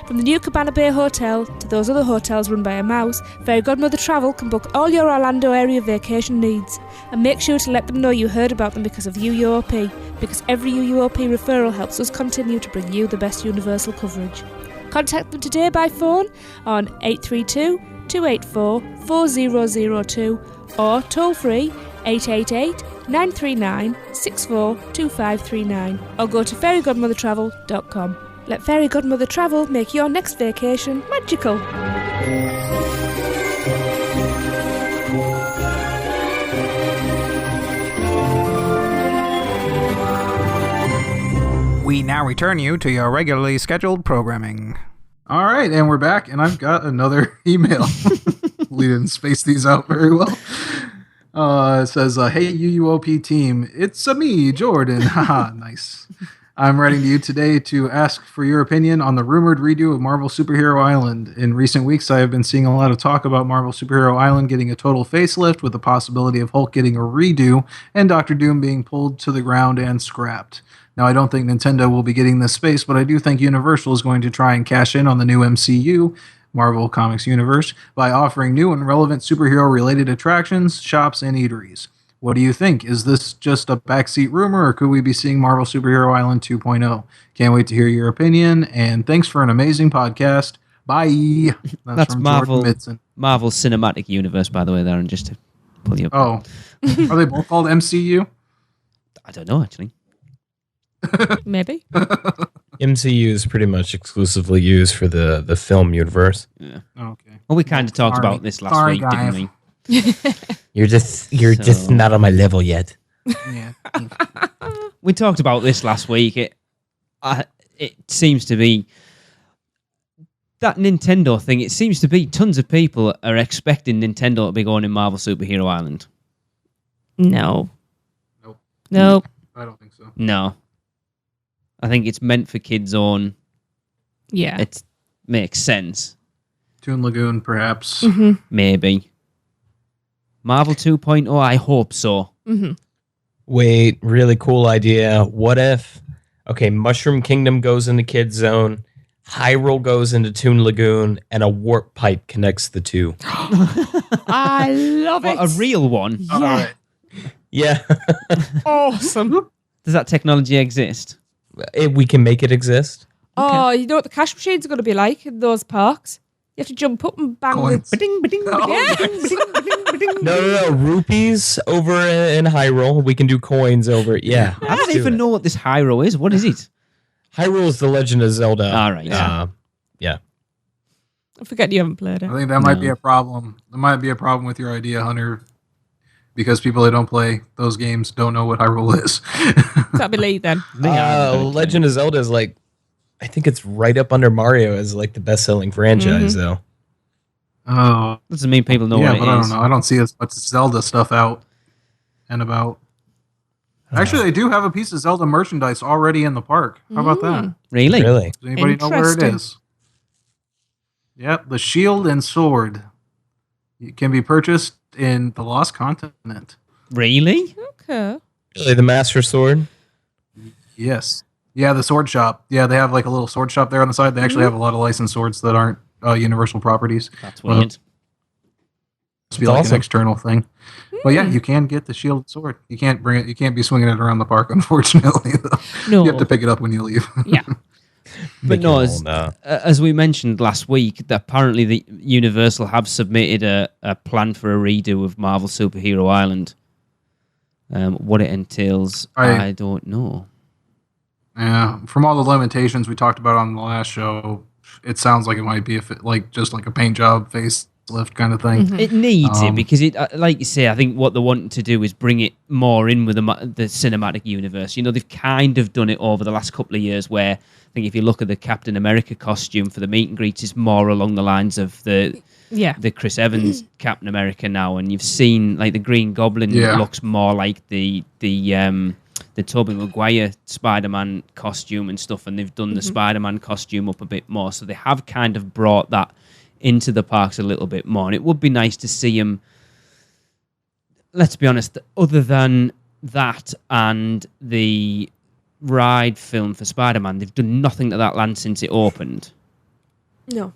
From the new Cabana Bay Hotel to those other hotels run by a mouse, Fairy Godmother Travel can book all your Orlando area vacation needs. And make sure to let them know you heard about them because of UUOP, because every UUOP referral helps us continue to bring you the best Universal coverage. Contact them today by phone on 832 284 4002 or toll free 888 939 642539 or go to fairygodmothertravel.com. Let Fairy Godmother Travel make your next vacation magical. We now return you to your regularly scheduled programming. All right, and we're back, and I've got another email. We didn't space these out very well. It says, hey, UUOP team, it's me, Jordan. Haha, nice. I'm writing to you today to ask for your opinion on the rumored redo of Marvel Superhero Island. In recent weeks, I have been seeing a lot of talk about Marvel Superhero Island getting a total facelift with the possibility of Hulk getting a redo and Doctor Doom being pulled to the ground and scrapped. Now, I don't think Nintendo will be getting this space, but I do think Universal is going to try and cash in on the new MCU, Marvel Comics Universe, by offering new and relevant superhero-related attractions, shops, and eateries. What do you think? Is this just a backseat rumor, or could we be seeing Marvel Superhero Island 2.0? Can't wait to hear your opinion, and thanks for an amazing podcast. Bye. That's Marvel Cinematic Universe, by the way, there, and just to pull you up. Oh. Are they both called MCU? I don't know, actually. Maybe. MCU is pretty much exclusively used for the film universe. Yeah. Okay. Well, we kind of talked about this last week, didn't we? You're just not on my level yet. Yeah. We talked about this last week. It seems to be that Nintendo thing. It seems to be tons of people are expecting Nintendo to be going in Marvel Superhero Island. No. Nope. Nope. I don't think so. No. I think it's meant for kids on. Yeah. It makes sense. Toon Lagoon, perhaps. Mm-hmm. Maybe. Marvel 2.0, I hope so. Mm-hmm. Wait, really cool idea. What if, Mushroom Kingdom goes into Kids Zone, Hyrule goes into Toon Lagoon, and a warp pipe connects the two? I love it. What, a real one? Yeah. All right. Yeah. Awesome. Does that technology exist? We can make it exist. Oh, you know what the cash machines are going to be like in those parks? You have to jump up and bang Coins. the... Ba-ding, ba-ding, ba-ding, Yeah. ba-ding, ba-ding, ba-ding. No. Rupees over in Hyrule. We can do coins over. Yeah. I don't even know what this Hyrule is. What is it? Hyrule is the Legend of Zelda. All right. Yeah. I forget you haven't played it. I think that might be a problem. There might be a problem with your idea, Hunter, because people that don't play those games don't know what Hyrule is. That'd be late then. Legend of Zelda is like, I think it's right up under Mario as like the best-selling franchise, though. Oh, Doesn't mean people know yeah, what but it I is. don't know. I don't see as much Zelda stuff out and about. Actually, they do have a piece of Zelda merchandise already in the park. How about that? Really? Really? Does anybody know where it Interesting. is? Yep, the shield and sword. It can be purchased in the Lost Continent. Really? Okay. Really, the Master Sword? Yes. Yeah, the sword shop. Yeah, they have like a little sword shop there on the side. They actually have a lot of licensed swords that aren't Universal properties. That's weird. Must be like awesome. an external thing. But yeah, you can get the shield sword. You can't bring it. You can't be swinging it around the park, unfortunately. Though. No. You have to pick it up when you leave. Yeah. But no, as we mentioned last week, that apparently the Universal have submitted a plan for a redo of Marvel Superhero Island. What it entails, I don't know. Yeah, from all the limitations we talked about on the last show, it sounds like it might be just like a paint job facelift kind of thing. It needs it because it, like you say, I think what they want to do is bring it more in with the cinematic universe. You know, they've kind of done it over the last couple of years where I think if you look at the Captain America costume for the meet and greet, it's more along the lines of the Chris Evans Captain America now, and you've seen like the Green Goblin looks more like the Tobey Maguire Spider-Man costume and stuff, and they've done the Spider-Man costume up a bit more, so they have kind of brought that into the parks a little bit more, and it would be nice to see him, let's be honest, other than that and the ride film for Spider-Man, they've done nothing to that land since it opened. No.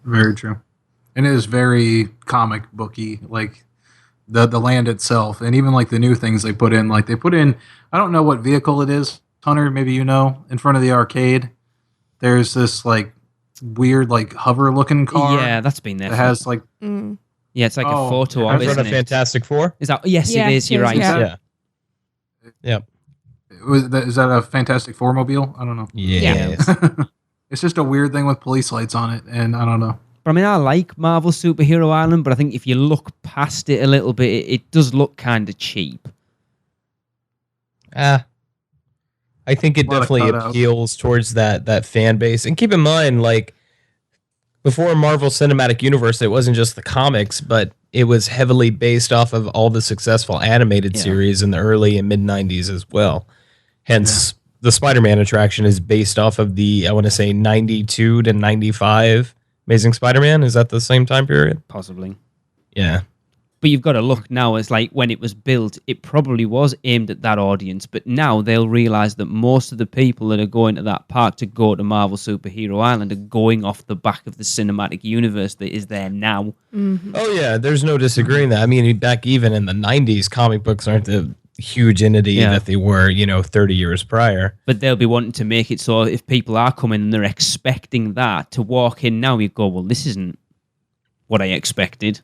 Very true. And it is very comic booky, like the land itself, and even like the new things they put in. Like they put in, I don't know what vehicle it is, Hunter, maybe you know, in front of the arcade. There's this like weird like hover looking car. Yeah, that's been there. It has like yeah, it's like a photo I've of, read isn't a it? Fantastic Four. Is that? Yes, Yeah, it is. You're it is, right. yeah. Yeah. is that a Fantastic Four mobile? I don't know. Yes. It's just a weird thing with police lights on it, and I don't know. But I mean, I like Marvel Superhero Island, but I think if you look past it a little bit, it does look kind of cheap. I think it definitely appeals towards that fan base. And keep in mind, like, before Marvel Cinematic Universe, it wasn't just the comics, but it was heavily based off of all the successful animated series in the early and mid-90s as well. Hence, the Spider-Man attraction is based off of the, I want to say, 92 to 95 Amazing Spider-Man. Is that the same time period? Possibly. Yeah. But you've got to look now, it's like when it was built, it probably was aimed at that audience, but now they'll realise that most of the people that are going to that park to go to Marvel Superhero Island are going off the back of the cinematic universe that is there now. Mm-hmm. Oh, yeah, there's no disagreeing that. I mean, back even in the 90s, comic books aren't the huge entity that they were, 30 years prior. But they'll be wanting to make it so if people are coming and they're expecting that, to walk in now, you go, well, this isn't what I expected.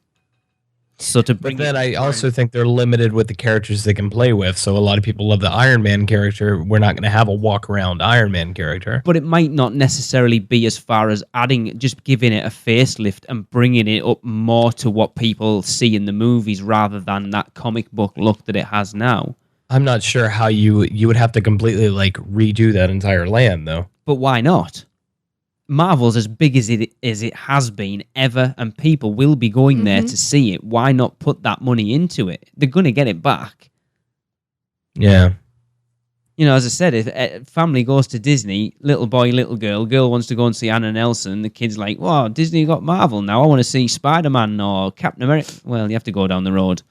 So to bring but then I also think they're limited with the characters they can play with. So a lot of people love the Iron Man character. We're not going to have a walk around Iron Man character. But it might not necessarily be as far as just giving it a facelift and bringing it up more to what people see in the movies rather than that comic book look that it has now. I'm not sure how you would have to completely like redo that entire land though. But why not? Marvel's as big as it has been ever, and people will be going there to see it. Why not put that money into it? They're going to get it back. Yeah. As I said, if a family goes to Disney, little boy, little girl wants to go and see Anna Nelson, the kid's like, wow, Disney got Marvel now, I want to see Spider-Man or Captain America. Well, you have to go down the road.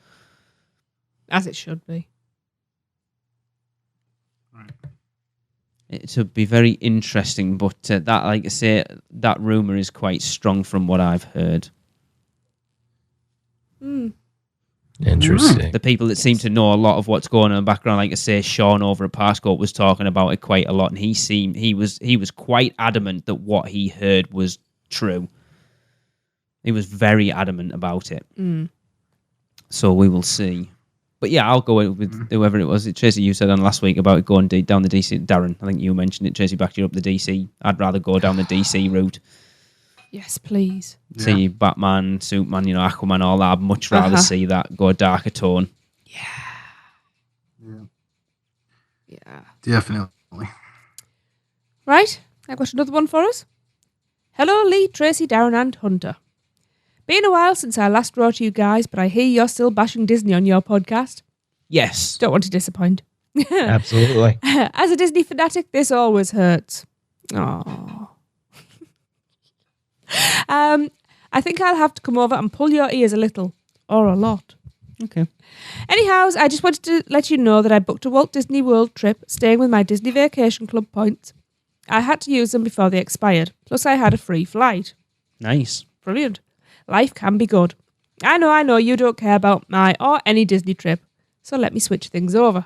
As it should be. It would be very interesting, but that, like I say, that rumour is quite strong from what I've heard. Interesting. The people that seem to know a lot of what's going on in the background, like I say, Sean over at Passcourt was talking about it quite a lot, and he was quite adamant that what he heard was true. He was very adamant about it. So we will see. But yeah, I'll go with whoever it was. Tracy, you said on last week about going down the DC. Darren, I think you mentioned it. Tracy backed you up the DC. I'd rather go down the DC route. Yes, please. See Batman, Superman, Aquaman, all that. I'd much rather see that go a darker tone. Yeah. Definitely. Right, I've got another one for us. Hello, Lee, Tracy, Darren, and Hunter. Been a while since I last wrote to you guys, but I hear you're still bashing Disney on your podcast. Yes. Don't want to disappoint. Absolutely. As a Disney fanatic, this always hurts. Oh. I think I'll have to come over and pull your ears a little, or a lot. Okay. Anyhow, I just wanted to let you know that I booked a Walt Disney World trip, staying with my Disney Vacation Club points. I had to use them before they expired, plus I had a free flight. Nice. Brilliant. Life can be good. I know you don't care about my or any Disney trip, so let me switch things over.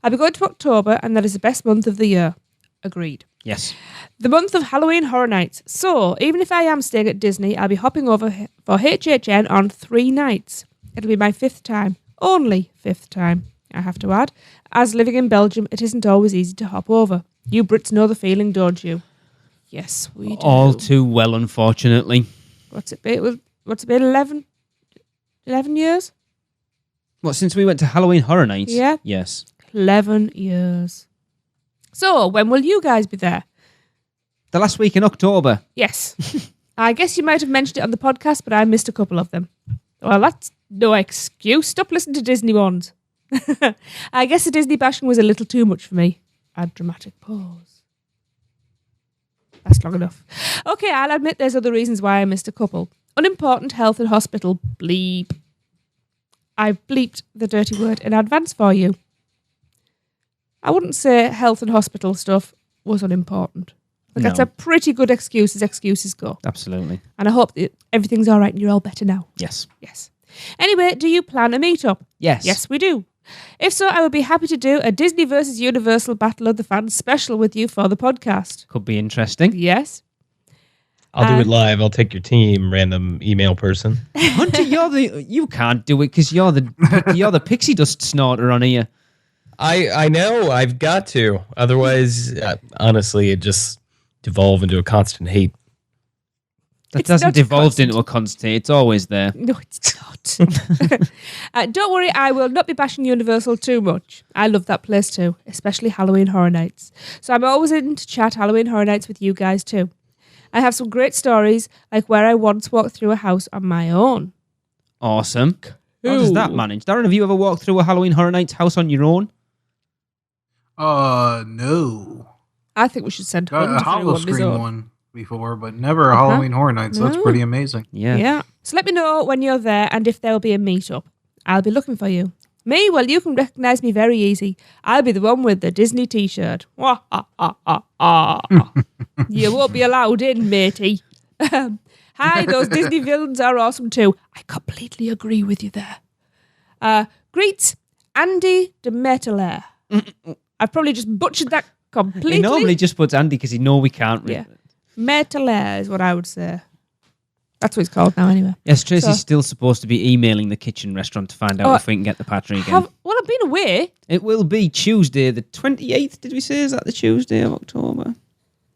I'll be going to October, and that is the best month of the year. Agreed. Yes. The month of Halloween Horror Nights. So, even if I am staying at Disney, I'll be hopping over for HHN on 3 nights. It'll be my 5th time. Only 5th time, I have to add. As living in Belgium, it isn't always easy to hop over. You Brits know the feeling, don't you? Yes, we do. All too well, unfortunately. What's it been? 11 years? What, since we went to Halloween Horror Nights? Yeah. Yes. 11 years. So, when will you guys be there? The last week in October. Yes. I guess you might have mentioned it on the podcast, but I missed a couple of them. Well, that's no excuse. Stop listening to Disney ones. I guess the Disney bashing was a little too much for me. Add dramatic pause. That's long enough. Okay, I'll admit there's other reasons why I missed a couple. Unimportant health and hospital bleep. I've bleeped the dirty word in advance for you. I wouldn't say health and hospital stuff was unimportant. That's a pretty good excuse as excuses go. Absolutely. And I hope that everything's all right and you're all better now. Yes. Yes. Anyway, do you plan a meet-up? Yes. Yes, we do. If so, I would be happy to do a Disney versus Universal Battle of the Fans special with you for the podcast. Could be interesting. Yes. I'll do it live. I'll take your team, random email person. Hunter, you can't do it because you're the pixie dust snorter on here. I know. I've got to. Otherwise, honestly, it just devolve into a constant hate. That It's doesn't not devolve constant. into a constant. It's always there. No, it's not. Don't worry, I will not be bashing Universal too much. I love that place too, especially Halloween Horror Nights. So I'm always in to chat Halloween Horror Nights with you guys too. I have some great stories, like where I once walked through a house on my own. Awesome. How does that manage? Darren, have you ever walked through a Halloween Horror Nights house on your own? No. I think we should send Got Hunter a Hollow through on his Screen own. one before, but never a Halloween Horror Nights. So that's No. pretty amazing. Yeah. So let me know when you're there and if there will be a meet-up. I'll be looking for you. Me? Well, you can recognise me very easy. I'll be the one with the Disney t-shirt. Wah, ah, ah, ah, ah. You won't be allowed in, matey. Hi, those Disney villains are awesome too. I completely agree with you there. Greets, Andy de Metalair. I've probably just butchered that completely. He normally just puts Andy because he know we can't read Yeah. it. Metalair is what I would say. That's what it's called now anyway. Yes, Tracy's So- still supposed to be emailing the kitchen restaurant to find out Oh, if we can get the patron again. Well, I've been away. It will be Tuesday, the 28th, did we say? Is that the Tuesday of October?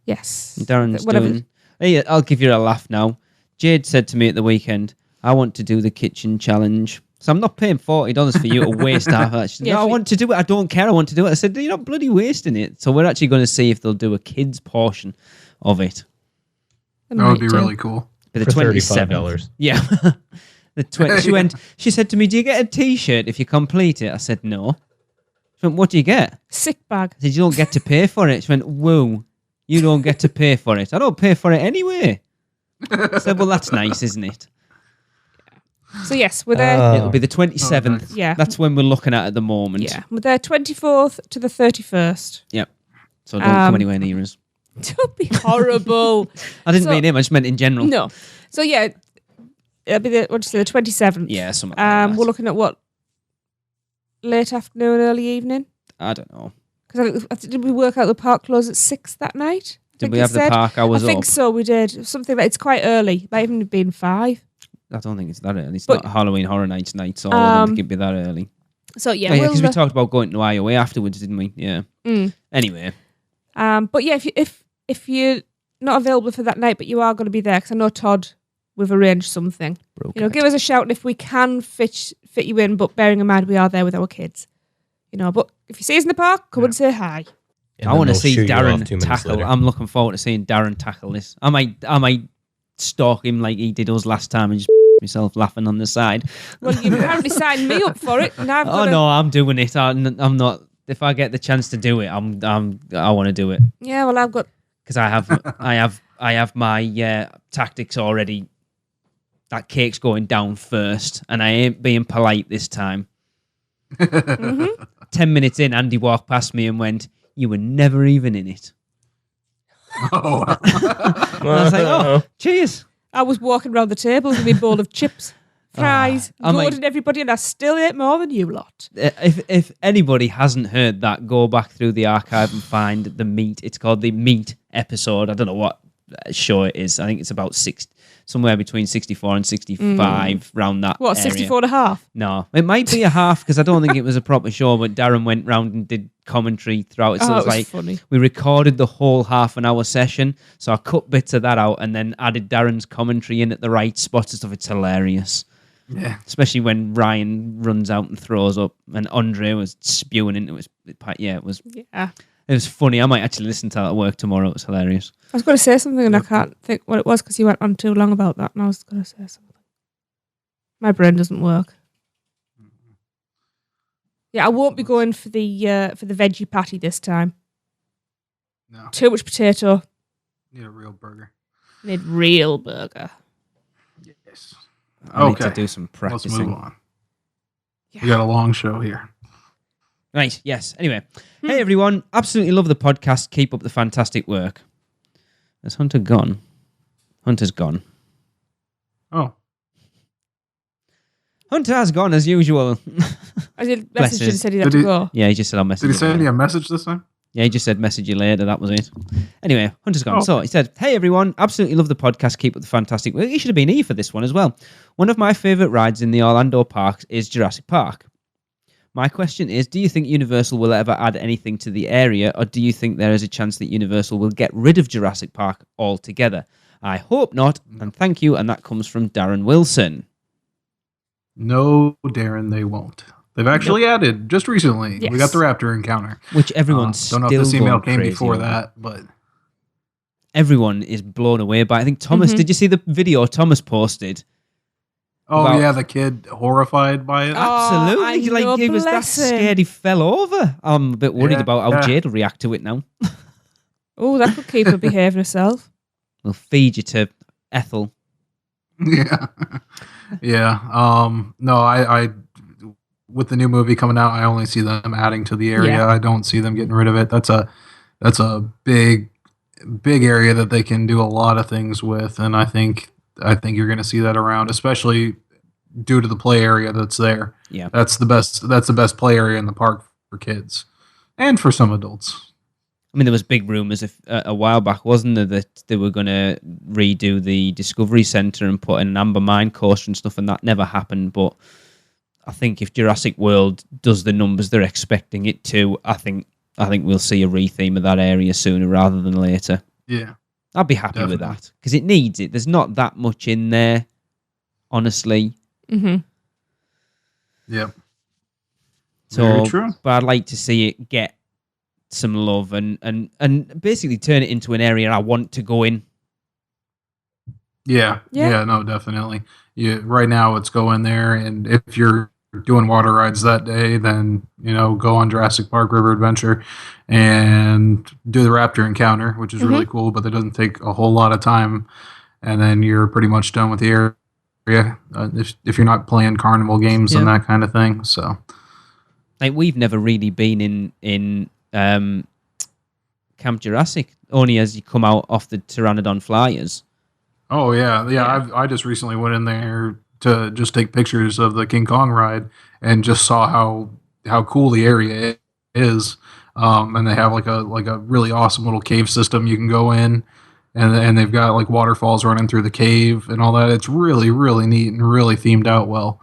Yes. Darren's Whatever. doing... Hey, I'll give you a laugh now. Jade said to me at the weekend, I want to do the kitchen challenge. So I'm not paying $40 for you to waste half of that. She said, Yeah, no, I want to do it. I don't care. I want to do it. I said, you're not bloody wasting it. So we're actually going to see if they'll do a kid's portion of it. That would be really cool. But the For 27th. $35. Yeah. She said to me, do you get a t-shirt if you complete it? I said, no. She went, what do you get? Sick bag. I said, you don't get to pay for it. She went, whoa, you don't get to pay for it. I don't pay for it anyway. I said, well, that's nice, isn't it? So yes, we're there. It'll be the 27th. nice. Yeah. That's when we're looking at the moment. Yeah, we're there 24th to the 31st. Yep. So don't come anywhere near us. Don't be horrible. I didn't So- mean him. I just meant in general. No. So yeah, it'll be the 27th. Yeah, something like that. We're looking at what? Late afternoon, early evening? I don't know. Because did we work out the park close at 6 that night? I Did think we it have the said. park hours I think up? so. We did something like it's quite early. It might even have been 5. I don't think it's that early. It's But- not Halloween Horror Nights night, so I don't think it'd be that early. So yeah, Yeah, because we'll, we talked about going to IOA afterwards, didn't we? Yeah. Mm. Anyway. But yeah, if you're not available for that night, but you are going to be there, because I know Todd, we've arranged something. Give us a shout if we can fit you in. But bearing in mind we are there with our kids, but if you see us in the park, come and say hi. And I then want to they'll see shoot you off Darren 2 minutes tackle. later. I'm looking forward to seeing Darren tackle this. I might stalk him like he did us last time and just myself laughing on the side. Well, you've apparently signed me up for it, and I've got Oh no, I'm doing it. I'm not. If I get the chance to do it, I want to do it Yeah, well, I've got. because I have my tactics already. That cake's going down first, and I ain't being polite this time. 10 minutes in, Andy walked past me and went, "You were never even in it." Oh, And I was like, "Oh, cheers." I was walking around the table with my bowl of chips, fries, I might- goading everybody, and I still ate more than you lot. If anybody hasn't heard that, go back through the archive and find the meat. It's called the meat episode. I don't know what show it is. I think it's about somewhere between 64 and 65, round that What, area. 64 and a half? No, it might be a half because I don't think it was a proper show, but Darren went round and did commentary throughout it. So Oh, it's it was like funny. we recorded the whole half-an-hour session, so I cut bits of that out and then added Darren's commentary in at the right spots and stuff. It's hilarious. yeah. Especially when Ryan runs out and throws up and Andre was spewing into his... Yeah, it was funny. I might actually listen to that at work tomorrow. It was hilarious. I was going to say something and I can't think what it was because you went on too long about that, and I was going to say something. My brain doesn't work. Yeah, I won't be going for the veggie patty this time. No, Too much potato. need a real burger. Need real burger. Yes. I need to Okay. do some Let's practicing. move on. We got a long show here. Right, yes. Anyway, hey everyone. Absolutely love the podcast. Keep up the fantastic work. Has Hunter gone? Hunter's gone. Oh, Hunter has gone as usual. I did Bless message his- and said he had Did to he- go. Yeah, he just said I'll message did he him send later. you a message this time? Yeah, he just said message you later. That was it. Anyway, Hunter's gone. So he said, hey, everyone. Absolutely love the podcast. Keep up the fantastic work. You should have been here for this one as well. One of my favourite rides in the Orlando parks is Jurassic Park. My question is, do you think Universal will ever add anything to the area, or do you think there is a chance that Universal will get rid of Jurassic Park altogether? I hope not, and thank you. And that comes from Darren Wilson. No, Darren, they won't. They've actually added just recently. Yes. We got the Raptor encounter, Which everyone's don't know still if this email going came crazy before over. that, but Everyone is blown away by it. I think Thomas, did you see the video Thomas posted? yeah, the kid horrified by it. Absolutely. I know, He was that bless him. scared he fell over. I'm a bit worried Yeah. about how Jade will react to it now. Oh, that could keep her behaving herself. We'll feed you to Ethel. Yeah, yeah. No, I with the new movie coming out, I only see them adding to the area. Yeah. I don't see them getting rid of it. That's a big area that they can do a lot of things with, and I think you're going to see that around, especially due to the play area that's there. Yeah. That's the best play area in the park for kids and for some adults. I mean, there was big rumours a while back, wasn't there, that they were going to redo the Discovery Centre and put in an Amber Mine coaster and stuff, and that never happened. But I think if Jurassic World does the numbers they're expecting it to, I think we'll see a retheme of that area sooner rather than later. Yeah. I'd be happy with Definitely. that because it needs it. There's not that much in there, honestly. Mm-hmm. Yep. So, Very true. but I'd like to see it get some love and basically turn it into an area I want to go in. Yeah. No, definitely. Right now, it's go in there, and if you're doing water rides that day, then go on Jurassic Park River Adventure and do the Raptor encounter, which is really cool, but that doesn't take a whole lot of time, and then you're pretty much done with the area if you're not playing carnival games and that kind of thing. So, like, we've never really been in Camp Jurassic, only as you come out off the Pteranodon Flyers. oh yeah. I just recently went in there to just take pictures of the King Kong ride and just saw how cool the area is. And they have like a really awesome little cave system you can go in, and they've got like waterfalls running through the cave and all that. It's really, really neat and really themed out well.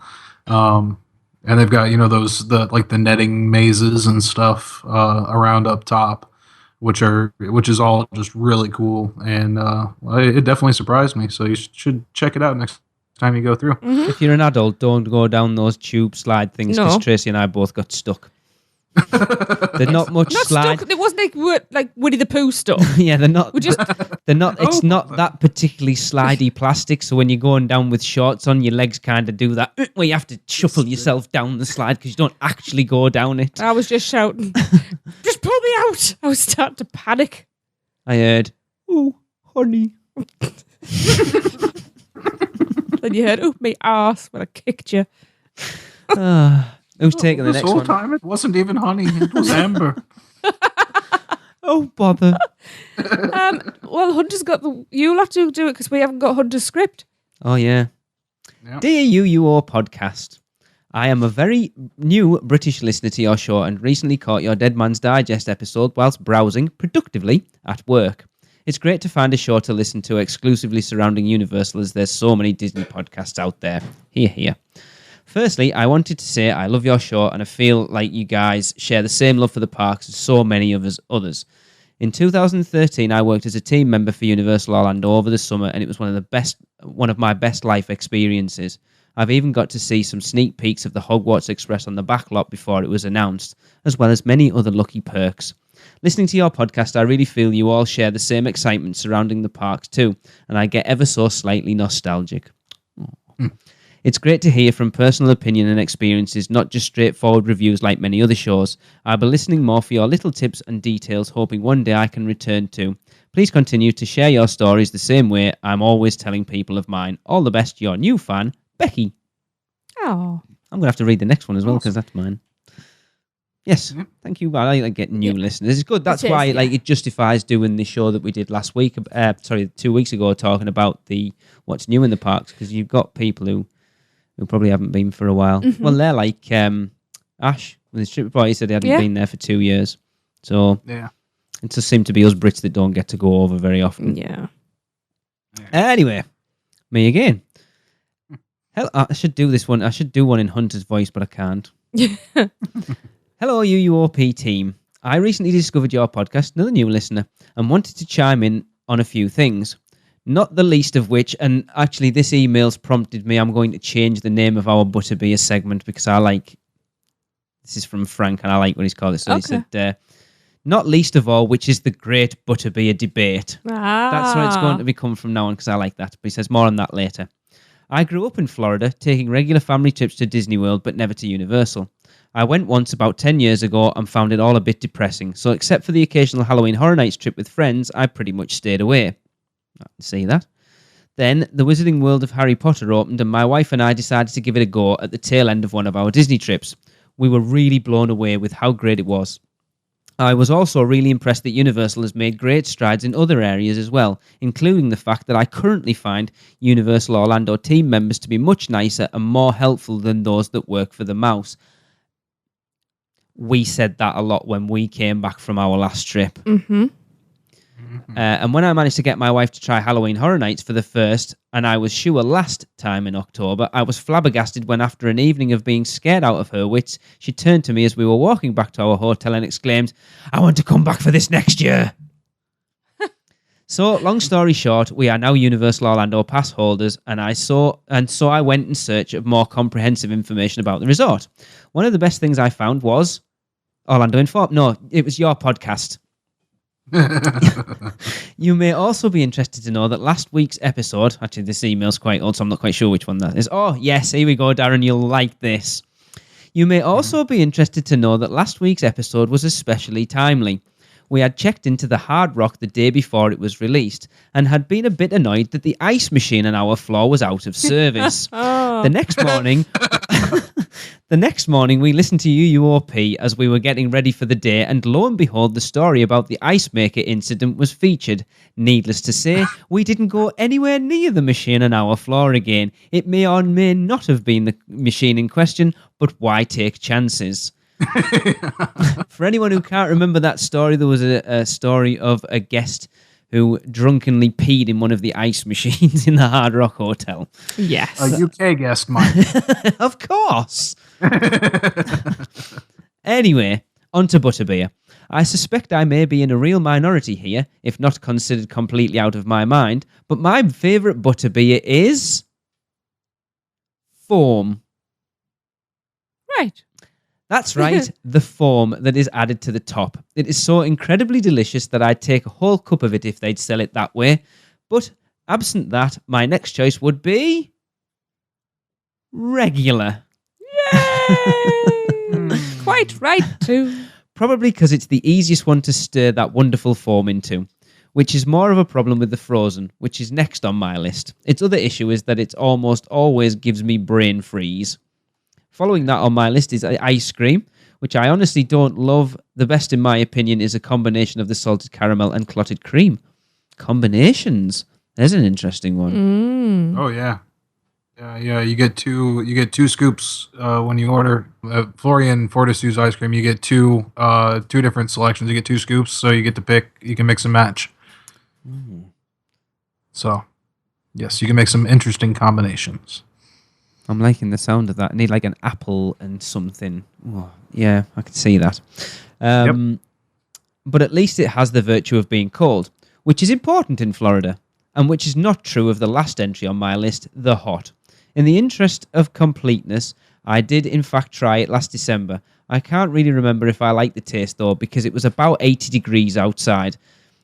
And they've got the netting mazes and stuff around up top, which is all just really cool, and it definitely surprised me. So you should check it out next time you go through. If you're an adult, don't go down those tube slide things because No. Tracy and I both got stuck. They're not much Not slide. stuck. It wasn't like Winnie the Pooh stuff. Yeah, they're not. We just They're not. It's not that particularly slidey plastic. So when you're going down with shorts on, your legs kind of do that. Where you have to shuffle yourself down the slide because you don't actually go down it. I was just shouting, just pull me out. I was starting to panic. I heard, "Oh, honey." Then you heard, oh, my arse when I kicked you. Who's taking the This next whole one? time it wasn't even honey; it was amber. Oh, bother. Well, Hunter's got you'll have to do it because we haven't got Hunter's script. Oh, yeah. Yeah. Dear UUO podcast, I am a very new British listener to your show and recently caught your Dead Man's Digest episode whilst browsing productively at work. It's great to find a show to listen to exclusively surrounding Universal as there's so many Disney podcasts out there. Here. Firstly, I wanted to say I love your show and I feel like you guys share the same love for the parks as so many of us others. In 2013, I worked as a team member for Universal Orlando over the summer, and it was one of my best life experiences. I've even got to see some sneak peeks of the Hogwarts Express on the back lot before it was announced, as well as many other lucky perks. Listening to your podcast, I really feel you all share the same excitement surrounding the parks too, and I get ever so slightly nostalgic. It's great to hear from personal opinion and experiences, not just straightforward reviews like many other shows. I'll be listening more for your little tips and details, hoping one day I can return to. Please continue to share your stories the same way I'm always telling people of mine. All the best, your new fan, Becky. Oh, I'm going to have to read the next one as well because that's mine. Yes, thank you. I like getting new listeners. It's good. That's why it justifies doing the show that we did last week. 2 weeks ago, talking about what's new in the parks, because you've got people who probably haven't been for a while. Mm-hmm. Well, they're like Ash with his trip report. He said he hadn't been there for 2 years. So Yeah. It just seems to be us Brits that don't get to go over very often. Yeah. Anyway, me again. Hell, I should do this one. I should do one in Hunter's voice, but I can't. Hello, UUOP team. I recently discovered your podcast, another new listener, and wanted to chime in on a few things. Not the least of which, and actually this email's prompted me, I'm going to change the name of our Butterbeer segment because I like, this is from Frank and I like what he's called it. So he said, not least of all, which is the great Butterbeer debate. That's what it's going to become from now on because I like that. But he says more on that later. I grew up in Florida, taking regular family trips to Disney World, but never to Universal. I went once about 10 years ago and found it all a bit depressing. So except for the occasional Halloween Horror Nights trip with friends, I pretty much stayed away. I can see that. Then the Wizarding World of Harry Potter opened and my wife and I decided to give it a go at the tail end of one of our Disney trips. We were really blown away with how great it was. I was also really impressed that Universal has made great strides in other areas as well, including the fact that I currently find Universal Orlando team members to be much nicer and more helpful than those that work for the Mouse. We said that a lot when we came back from our last trip. Mm-hmm. And when I managed to get my wife to try Halloween Horror Nights for the first, and I was sure last time in October, I was flabbergasted when after an evening of being scared out of her wits, she turned to me as we were walking back to our hotel and exclaimed, "I want to come back for this next year." So, long story short, we are now Universal Orlando pass holders, and so I went in search of more comprehensive information about the resort. One of the best things I found was Orlando Informed. No, it was your podcast. You may also be interested to know that last week's episode, actually this email's quite old, so I'm not quite sure which one that is. Oh, yes, here we go, Darren, you'll like this. You may also be interested to know that last week's episode was especially timely. We had checked into the Hard Rock the day before it was released and had been a bit annoyed that the ice machine on our floor was out of service. The next morning, we listened to UUOP as we were getting ready for the day, and lo and behold, the story about the ice maker incident was featured. Needless to say, we didn't go anywhere near the machine on our floor again. It may or may not have been the machine in question, but why take chances? For anyone who can't remember that story, there was a story of a guest who drunkenly peed in one of the ice machines in the Hard Rock Hotel. Yes. A UK guest, Mike. Of course. Anyway, on to Butterbeer. I suspect I may be in a real minority here, if not considered completely out of my mind, but my favourite Butterbeer is foam. Right. That's right, the foam that is added to the top. It is so incredibly delicious that I'd take a whole cup of it if they'd sell it that way. But absent that, my next choice would be regular. Yay! Quite right, too. Probably because it's the easiest one to stir that wonderful foam into, which is more of a problem with the frozen, which is next on my list. Its other issue is that it almost always gives me brain freeze. Following that on my list is ice cream, which I honestly don't love. The best, in my opinion, is a combination of the salted caramel and clotted cream. Combinations. There's an interesting one. Oh yeah, yeah. You get two scoops when you order Florian Fortitude's ice cream. You get two different selections. You get two scoops, so you get to pick. You can mix and match. So, yes, you can make some interesting combinations. I'm liking the sound of that. I need like an apple and something. Oh, yeah, I can see that. But at least it has the virtue of being cold, which is important in Florida, and which is not true of the last entry on my list, the hot. In the interest of completeness, I did in fact try it last December. I can't really remember if I liked the taste though, because it was about 80 degrees outside,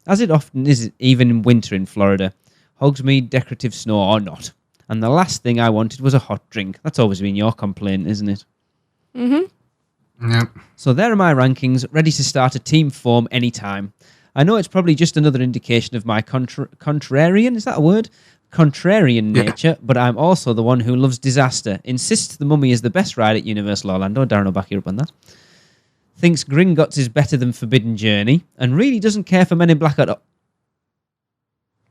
as it often is even in winter in Florida. Hogsmeade, decorative snow or not. And the last thing I wanted was a hot drink. That's always been your complaint, isn't it? Mm-hmm. Yep. So there are my rankings, ready to start a team form anytime. I know it's probably just another indication of my contrarian, is that a word? Contrarian nature, but I'm also the one who loves disaster, insists the Mummy is the best ride at Universal Orlando. Darren will back you up on that. Thinks Gringotts is better than Forbidden Journey, and really doesn't care for Men in Black at all.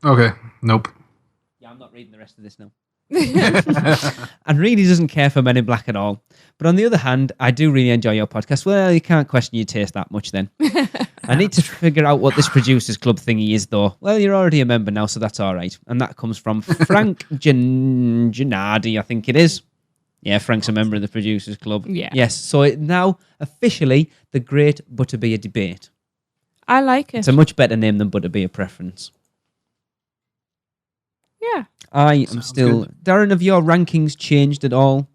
Okay. Nope. Yeah, I'm not reading the rest of this now. and really doesn't care for Men in Black at all. But on the other hand, I do really enjoy your podcast. Well, you can't question your taste that much then. I need to figure out what this Producers Club thingy is, though. Well, you're already a member now, so that's all right. And that comes from Frank Gennady, I think it is. Yeah, Frank's a member of the Producers Club. Yeah. Yes, so it now officially the Great Butterbeer Debate. I like it. It's a much better name than Butterbeer Preference. Yeah. I am Sounds still... good. Darren, have your rankings changed at all?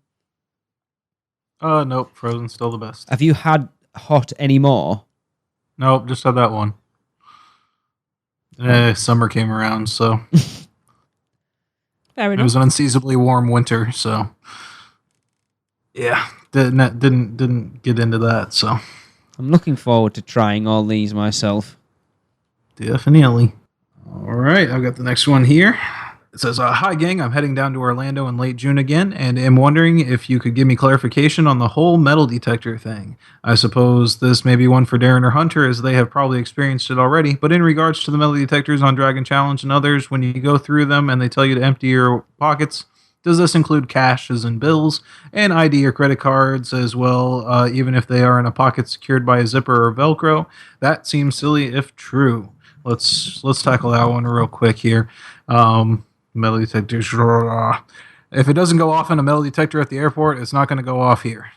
Nope, Frozen's still the best. Have you had Hot anymore? Nope, just had that one. Summer came around, so Fair it enough. was an unseasonably warm winter, so yeah, didn't get into that, so I'm looking forward to trying all these myself. definitely. All right, I've got the next one here. It says, hi, gang. I'm heading down to Orlando in late June again, and am wondering if you could give me clarification on the whole metal detector thing. I suppose this may be one for Darren or Hunter, as they have probably experienced it already, but in regards to the metal detectors on Dragon Challenge and others, when you go through them and they tell you to empty your pockets, does this include cash, as in bills, and ID or credit cards as well, even if they are in a pocket secured by a zipper or Velcro? That seems silly if true. Let's tackle that one real quick here. Metal detectors. If it doesn't go off in a metal detector at the airport, it's not going to go off here.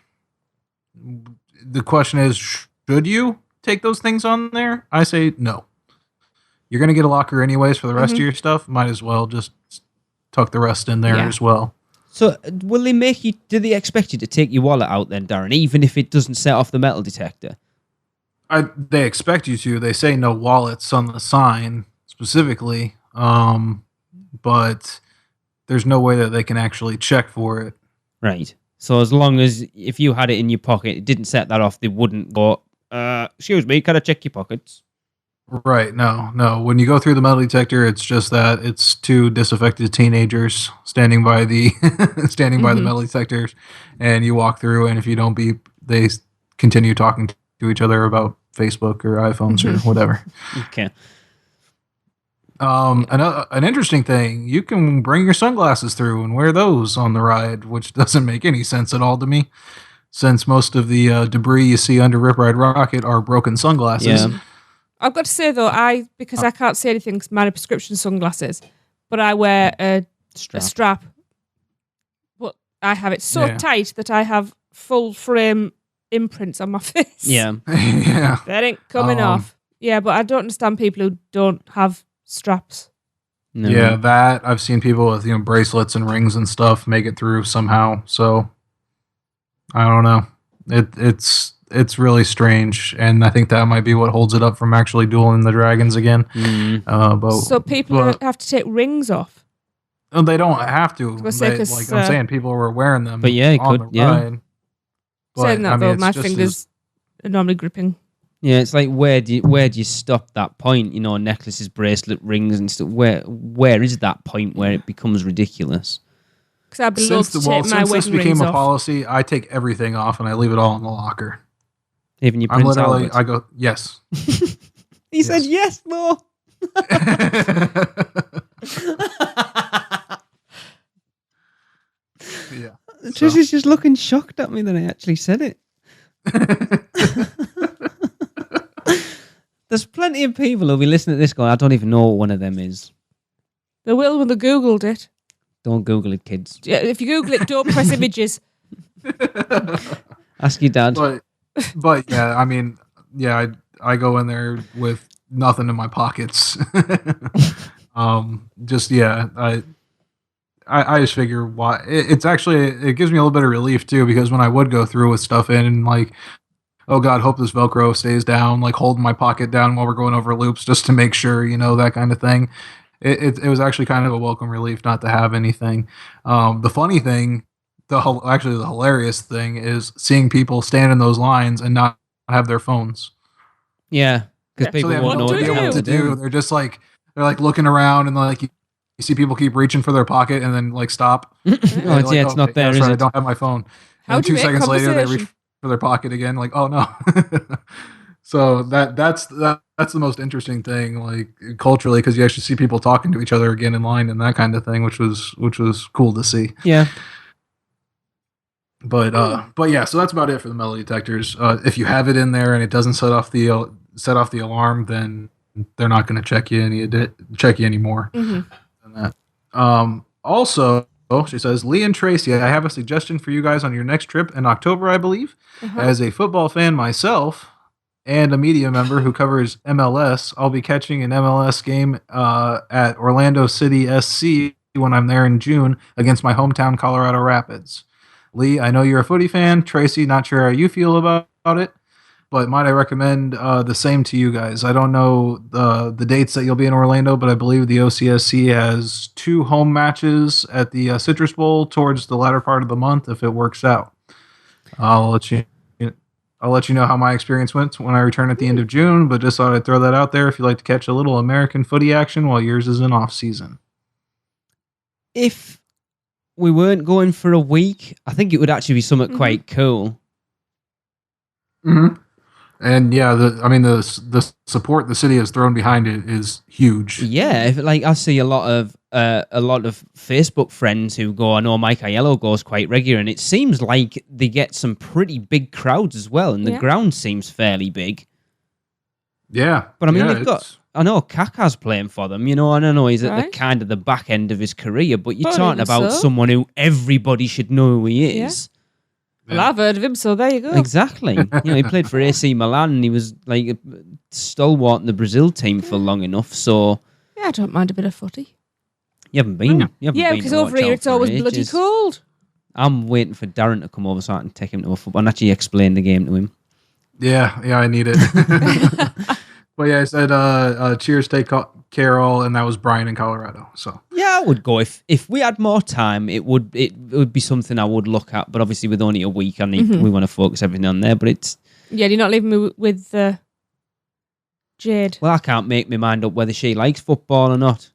The question is, should you take those things on there? I say no. You're going to get a locker anyways for the rest of your stuff. Might as well just tuck the rest in there as well. So, will they make you? Do they expect you to take your wallet out then, Darren, even if it doesn't set off the metal detector? They expect you to. They say no wallets on the sign specifically. But there's no way that they can actually check for it. Right. So as long as if you had it in your pocket, it didn't set that off, they wouldn't go, excuse me, can I check your pockets? Right. No. When you go through the metal detector, it's just that it's two disaffected teenagers standing by the by the metal detectors, and you walk through, and if you don't beep, they continue talking to each other about Facebook or iPhones or whatever. Okay. An interesting thing, you can bring your sunglasses through and wear those on the ride, which doesn't make any sense at all to me, since most of the debris you see under Rip Ride Rocket are broken sunglasses. Yeah. I've got to say though, because I can't see anything, 'cause mine are prescription sunglasses, but I wear a strap. But I have it so tight that I have full frame imprints on my face. Yeah. Yeah. That ain't coming off. Yeah, but I don't understand people who don't have straps. No. Yeah, that I've seen people with bracelets and rings and stuff make it through somehow. So I don't know. It's really strange, and I think that might be what holds it up from actually dueling the dragons again. So people have to take rings off. No, they don't have to. I was gonna say, Like 'cause, I'm saying, people were wearing them. But yeah, it on could, the yeah. ride. But, Saying that I mean, though, it's my just fingers are normally gripping. Yeah, it's like where do you stop that point? Necklaces, bracelet, rings, and stuff. Where is that point where it becomes ridiculous? Because I'd be loath to take my since this wedding became rings a off. policy, I take everything off and I leave it all in the locker. Even your I'm Prince literally, Albert. I go, yes. He said yes, though. Yeah. Trisha's just looking shocked at me that I actually said it. There's plenty of people who'll be listening to this going, I don't even know what one of them is. They will when they Googled it. Don't Google it, kids. Yeah, if you Google it, don't press images. Ask your dad. But yeah, I mean, yeah, I go in there with nothing in my pockets. I just figure why it's actually, it gives me a little bit of relief too, because when I would go through with stuff in and like, oh God, hope this Velcro stays down, like holding my pocket down while we're going over loops just to make sure, that kind of thing. It was actually kind of a welcome relief not to have anything. The funny thing, the hilarious thing is seeing people stand in those lines and not have their phones. Yeah, because people they have won't know no what idea the hell what to do. They're just like, looking around and like you see people keep reaching for their pocket and then like stop. It's not there, that's is right, it? I don't have my phone. How And do you 2 make seconds later, they conversation? reach for their pocket again. Like, oh no. So that's that's the most interesting thing, like culturally, because you actually see people talking to each other again in line and that kind of thing, which was cool to see. Yeah. But yeah, so that's about it for the metal detectors. If you have it in there and it doesn't set off the alarm, then they're not going to check you anymore. Than that. Also, she says, Lee and Tracy, I have a suggestion for you guys on your next trip in October, I believe. As a football fan myself and a media member who covers MLS, I'll be catching an MLS game at Orlando City SC when I'm there in June against my hometown Colorado Rapids. Lee, I know you're a footy fan. Tracy, not sure how you feel about it, but might I recommend the same to you guys. I don't know the dates that you'll be in Orlando, but I believe the OCSC has 2 home matches at the Citrus Bowl towards the latter part of the month if it works out. I'll let you know how my experience went when I return at the end of June, but just thought I'd throw that out there if you'd like to catch a little American footy action while yours is in off season. If we weren't going for a week, I think it would actually be something quite cool. Mm-hmm. And yeah, the support the city has thrown behind it is huge. Yeah, I see a lot of Facebook friends who go, I know Mike Aiello goes quite regular, and it seems like they get some pretty big crowds as well, and the ground seems fairly big. Yeah, but I mean, they've got. I know Kaká's playing for them, and I know he's at the kind of the back end of his career, but you're talking about someone who everybody should know who he is. Well, I've heard of him, so there you go. Exactly. He played for AC Milan, and he was like a stalwart in the Brazil team for long enough. So yeah, I don't mind a bit of footy. You haven't been. Because over here it's always bloody cold. I'm waiting for Darren to come over so I can take him to a football and actually explain the game to him. Yeah, I need it. But yeah, I said cheers, take care all, and that was Brian in Colorado. So yeah, I would go if we had more time. It would be something I would look at. But obviously, with only a week, we want to focus everything on there. But it's you're not leaving me with Jade. Well, I can't make my mind up whether she likes football or not.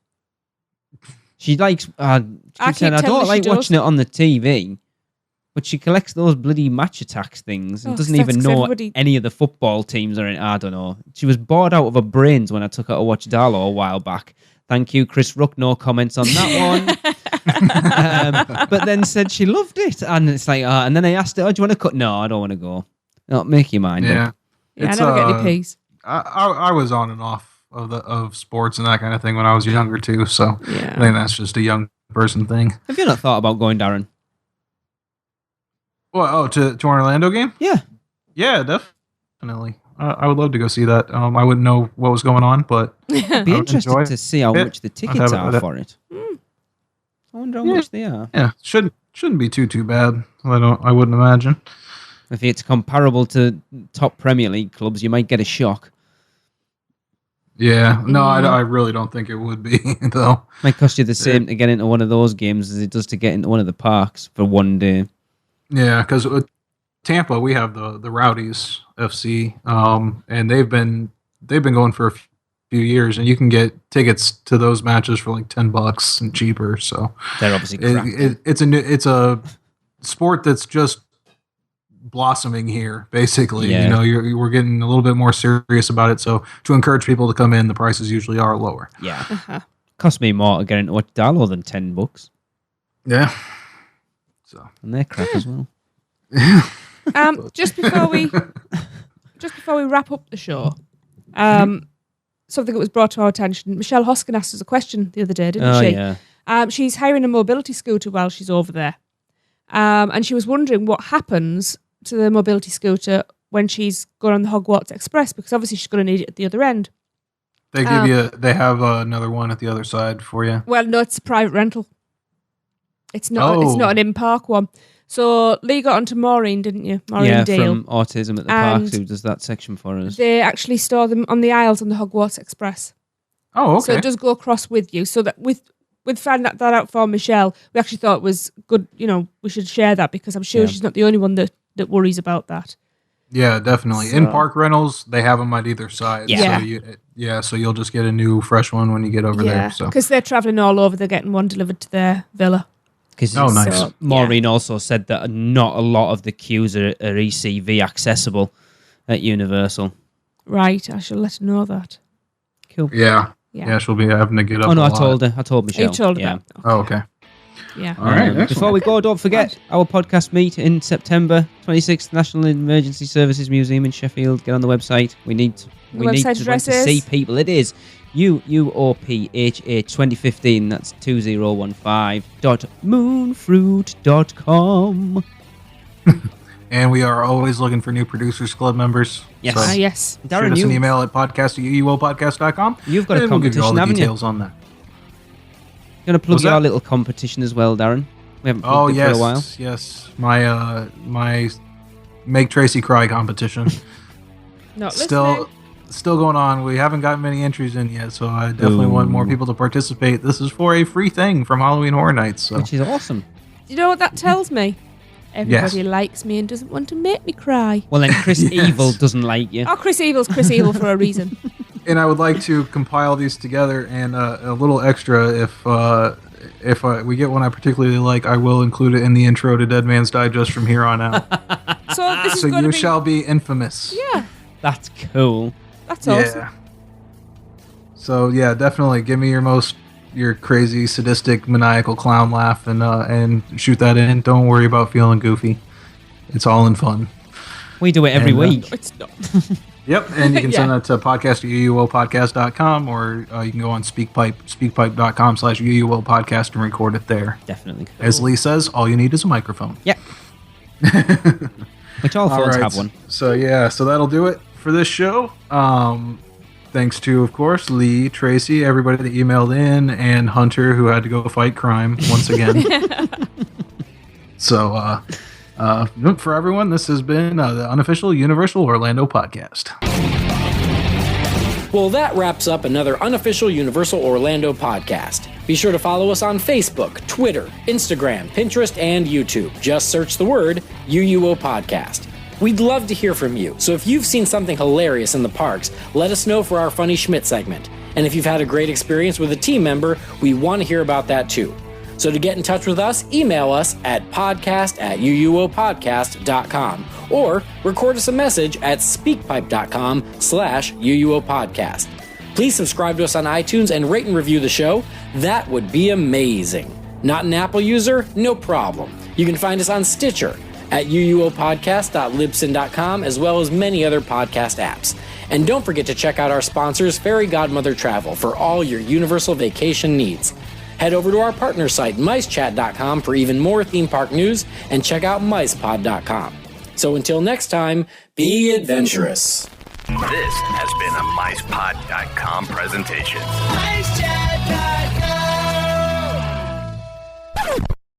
She likes. She said I don't like watching it on the TV. But she collects those bloody match attacks things and doesn't even know any of the football teams are in. I don't know. She was bored out of her brains when I took her to watch Darlow a while back. Thank you, Chris Rook. No comments on that one. But then said she loved it. And it's like, and then I asked her, do you want to cut? No, I don't want to go. No, make your mind up. Yeah, I never get any peace. I was on and off of sports and that kind of thing when I was younger too. So I think that's just a young person thing. Have you not thought about going, Darren? Well, to an Orlando game? Yeah, definitely. I would love to go see that. I wouldn't know what was going on, but I'd be interested to see how much the tickets are for it. I wonder how much they are. Yeah, shouldn't be too bad. I wouldn't imagine. If it's comparable to top Premier League clubs, you might get a shock. Yeah, no, I really don't think it would be though. Might cost you the same to get into one of those games as it does to get into one of the parks for one day. Yeah, because with Tampa, we have the Rowdies FC, and they've been going for a few years, and you can get tickets to those matches for like $10 and cheaper. So they're obviously it's a sport that's just blossoming here. Basically, we're getting a little bit more serious about it. So to encourage people to come in, the prices usually are lower. Yeah, cost me more to get into watch Darlow than $10. Yeah. So and they're crap as well. Just before we wrap up the show, something that was brought to our attention. Michelle Hoskin asked us a question the other day, didn't she? Yeah. She's hiring a mobility scooter while she's over there, and she was wondering what happens to the mobility scooter when she's going on the Hogwarts Express, because obviously she's going to need it at the other end. They they have another one at the other side for you. Well, no, it's a private rental. It's not. It's not an in-park one. So Lee got onto Maureen, didn't you? Maureen Dale. From Autism at the Parks, who does that section for us. They actually store them on the aisles on the Hogwarts Express. Oh, okay. So it does go across with you. So that with finding that out for Michelle, we actually thought it was good. We should share that because I'm sure she's not the only one that worries about that. Yeah, definitely. In park rentals, they have them at either side. Yeah. So you'll just get a new fresh one when you get over there. So because they're traveling all over, they're getting one delivered to their villa. Nice. So, Maureen also said that not a lot of the queues are ECV accessible at Universal. Right, I shall let her know that. Cool. Yeah. Yeah, she'll be having to get up. Oh no, I told her. I told Michelle. You told her yeah. that. Oh, okay. Yeah. All right. Excellent. Before we go, don't forget our podcast meet in September 26th, National Emergency Services Museum in Sheffield. Get on the website. We need to see people. It is UUOP 2015. That's 2015.moonfruit.com. And we are always looking for new Producers Club members. Yes. So Yes. shoot Darren, us an email at podcast@uuopodcast.com. You've got a and we'll give you all competition, the haven't you? details on that. Going to plug What's your that? little competition as well, Darren. We haven't Oh, plugged it yes. for a while. Yes. My Make Tracy Cry competition. Not listening. Still going on. We haven't gotten many entries in yet, so I definitely want more people to participate. This is for a free thing from Halloween Horror Nights. So. Which is awesome. You know what that tells me? Everybody likes me and doesn't want to make me cry. Well, then Chris Evil doesn't like you. Oh, Chris Evil's Chris Evil for a reason. And I would like to compile these together, and a little extra if we get one I particularly like, I will include it in the intro to Dead Man's Digest from here on out. So this is So going you to be... shall be infamous. Yeah, That's cool. that's awesome. Yeah. So yeah, definitely give me your crazy, sadistic, maniacal clown laugh and shoot that in. Don't worry about feeling goofy. It's all in fun. We do it every And, week. It's not. Yep, and you can send Yeah. that to podcast@uuopodcast.com, or you can go on speakpipe.com/uuopodcast and record it there. Definitely. As Lee says, all you need is a microphone. Yep. Which all phones have one. So yeah, so that'll do it for this show. Thanks to, of course, Lee, Tracy, everybody that emailed in, and Hunter, who had to go fight crime once again. So, for everyone, this has been the unofficial Universal Orlando podcast. Well, that wraps up another unofficial Universal Orlando podcast. Be sure to follow us on Facebook, Twitter, Instagram, Pinterest, and YouTube. Just search the word UUO Podcast. We'd love to hear from you, so if you've seen something hilarious in the parks, let us know for our Funny Schmidt segment. And if you've had a great experience with a team member, we want to hear about that too. So to get in touch with us, email us at podcast@uuopodcast.com or record us a message at speakpipe.com/uuopodcast. Please subscribe to us on iTunes and rate and review the show. That would be amazing. Not an Apple user? No problem. You can find us on Stitcher, at uuopodcast.libsyn.com, as well as many other podcast apps. And don't forget to check out our sponsors, Fairy Godmother Travel, for all your Universal vacation needs. Head over to our partner site, micechat.com, for even more theme park news, and check out micepod.com. So until next time, be adventurous. This has been a MicePod.com presentation. MiceChat.com.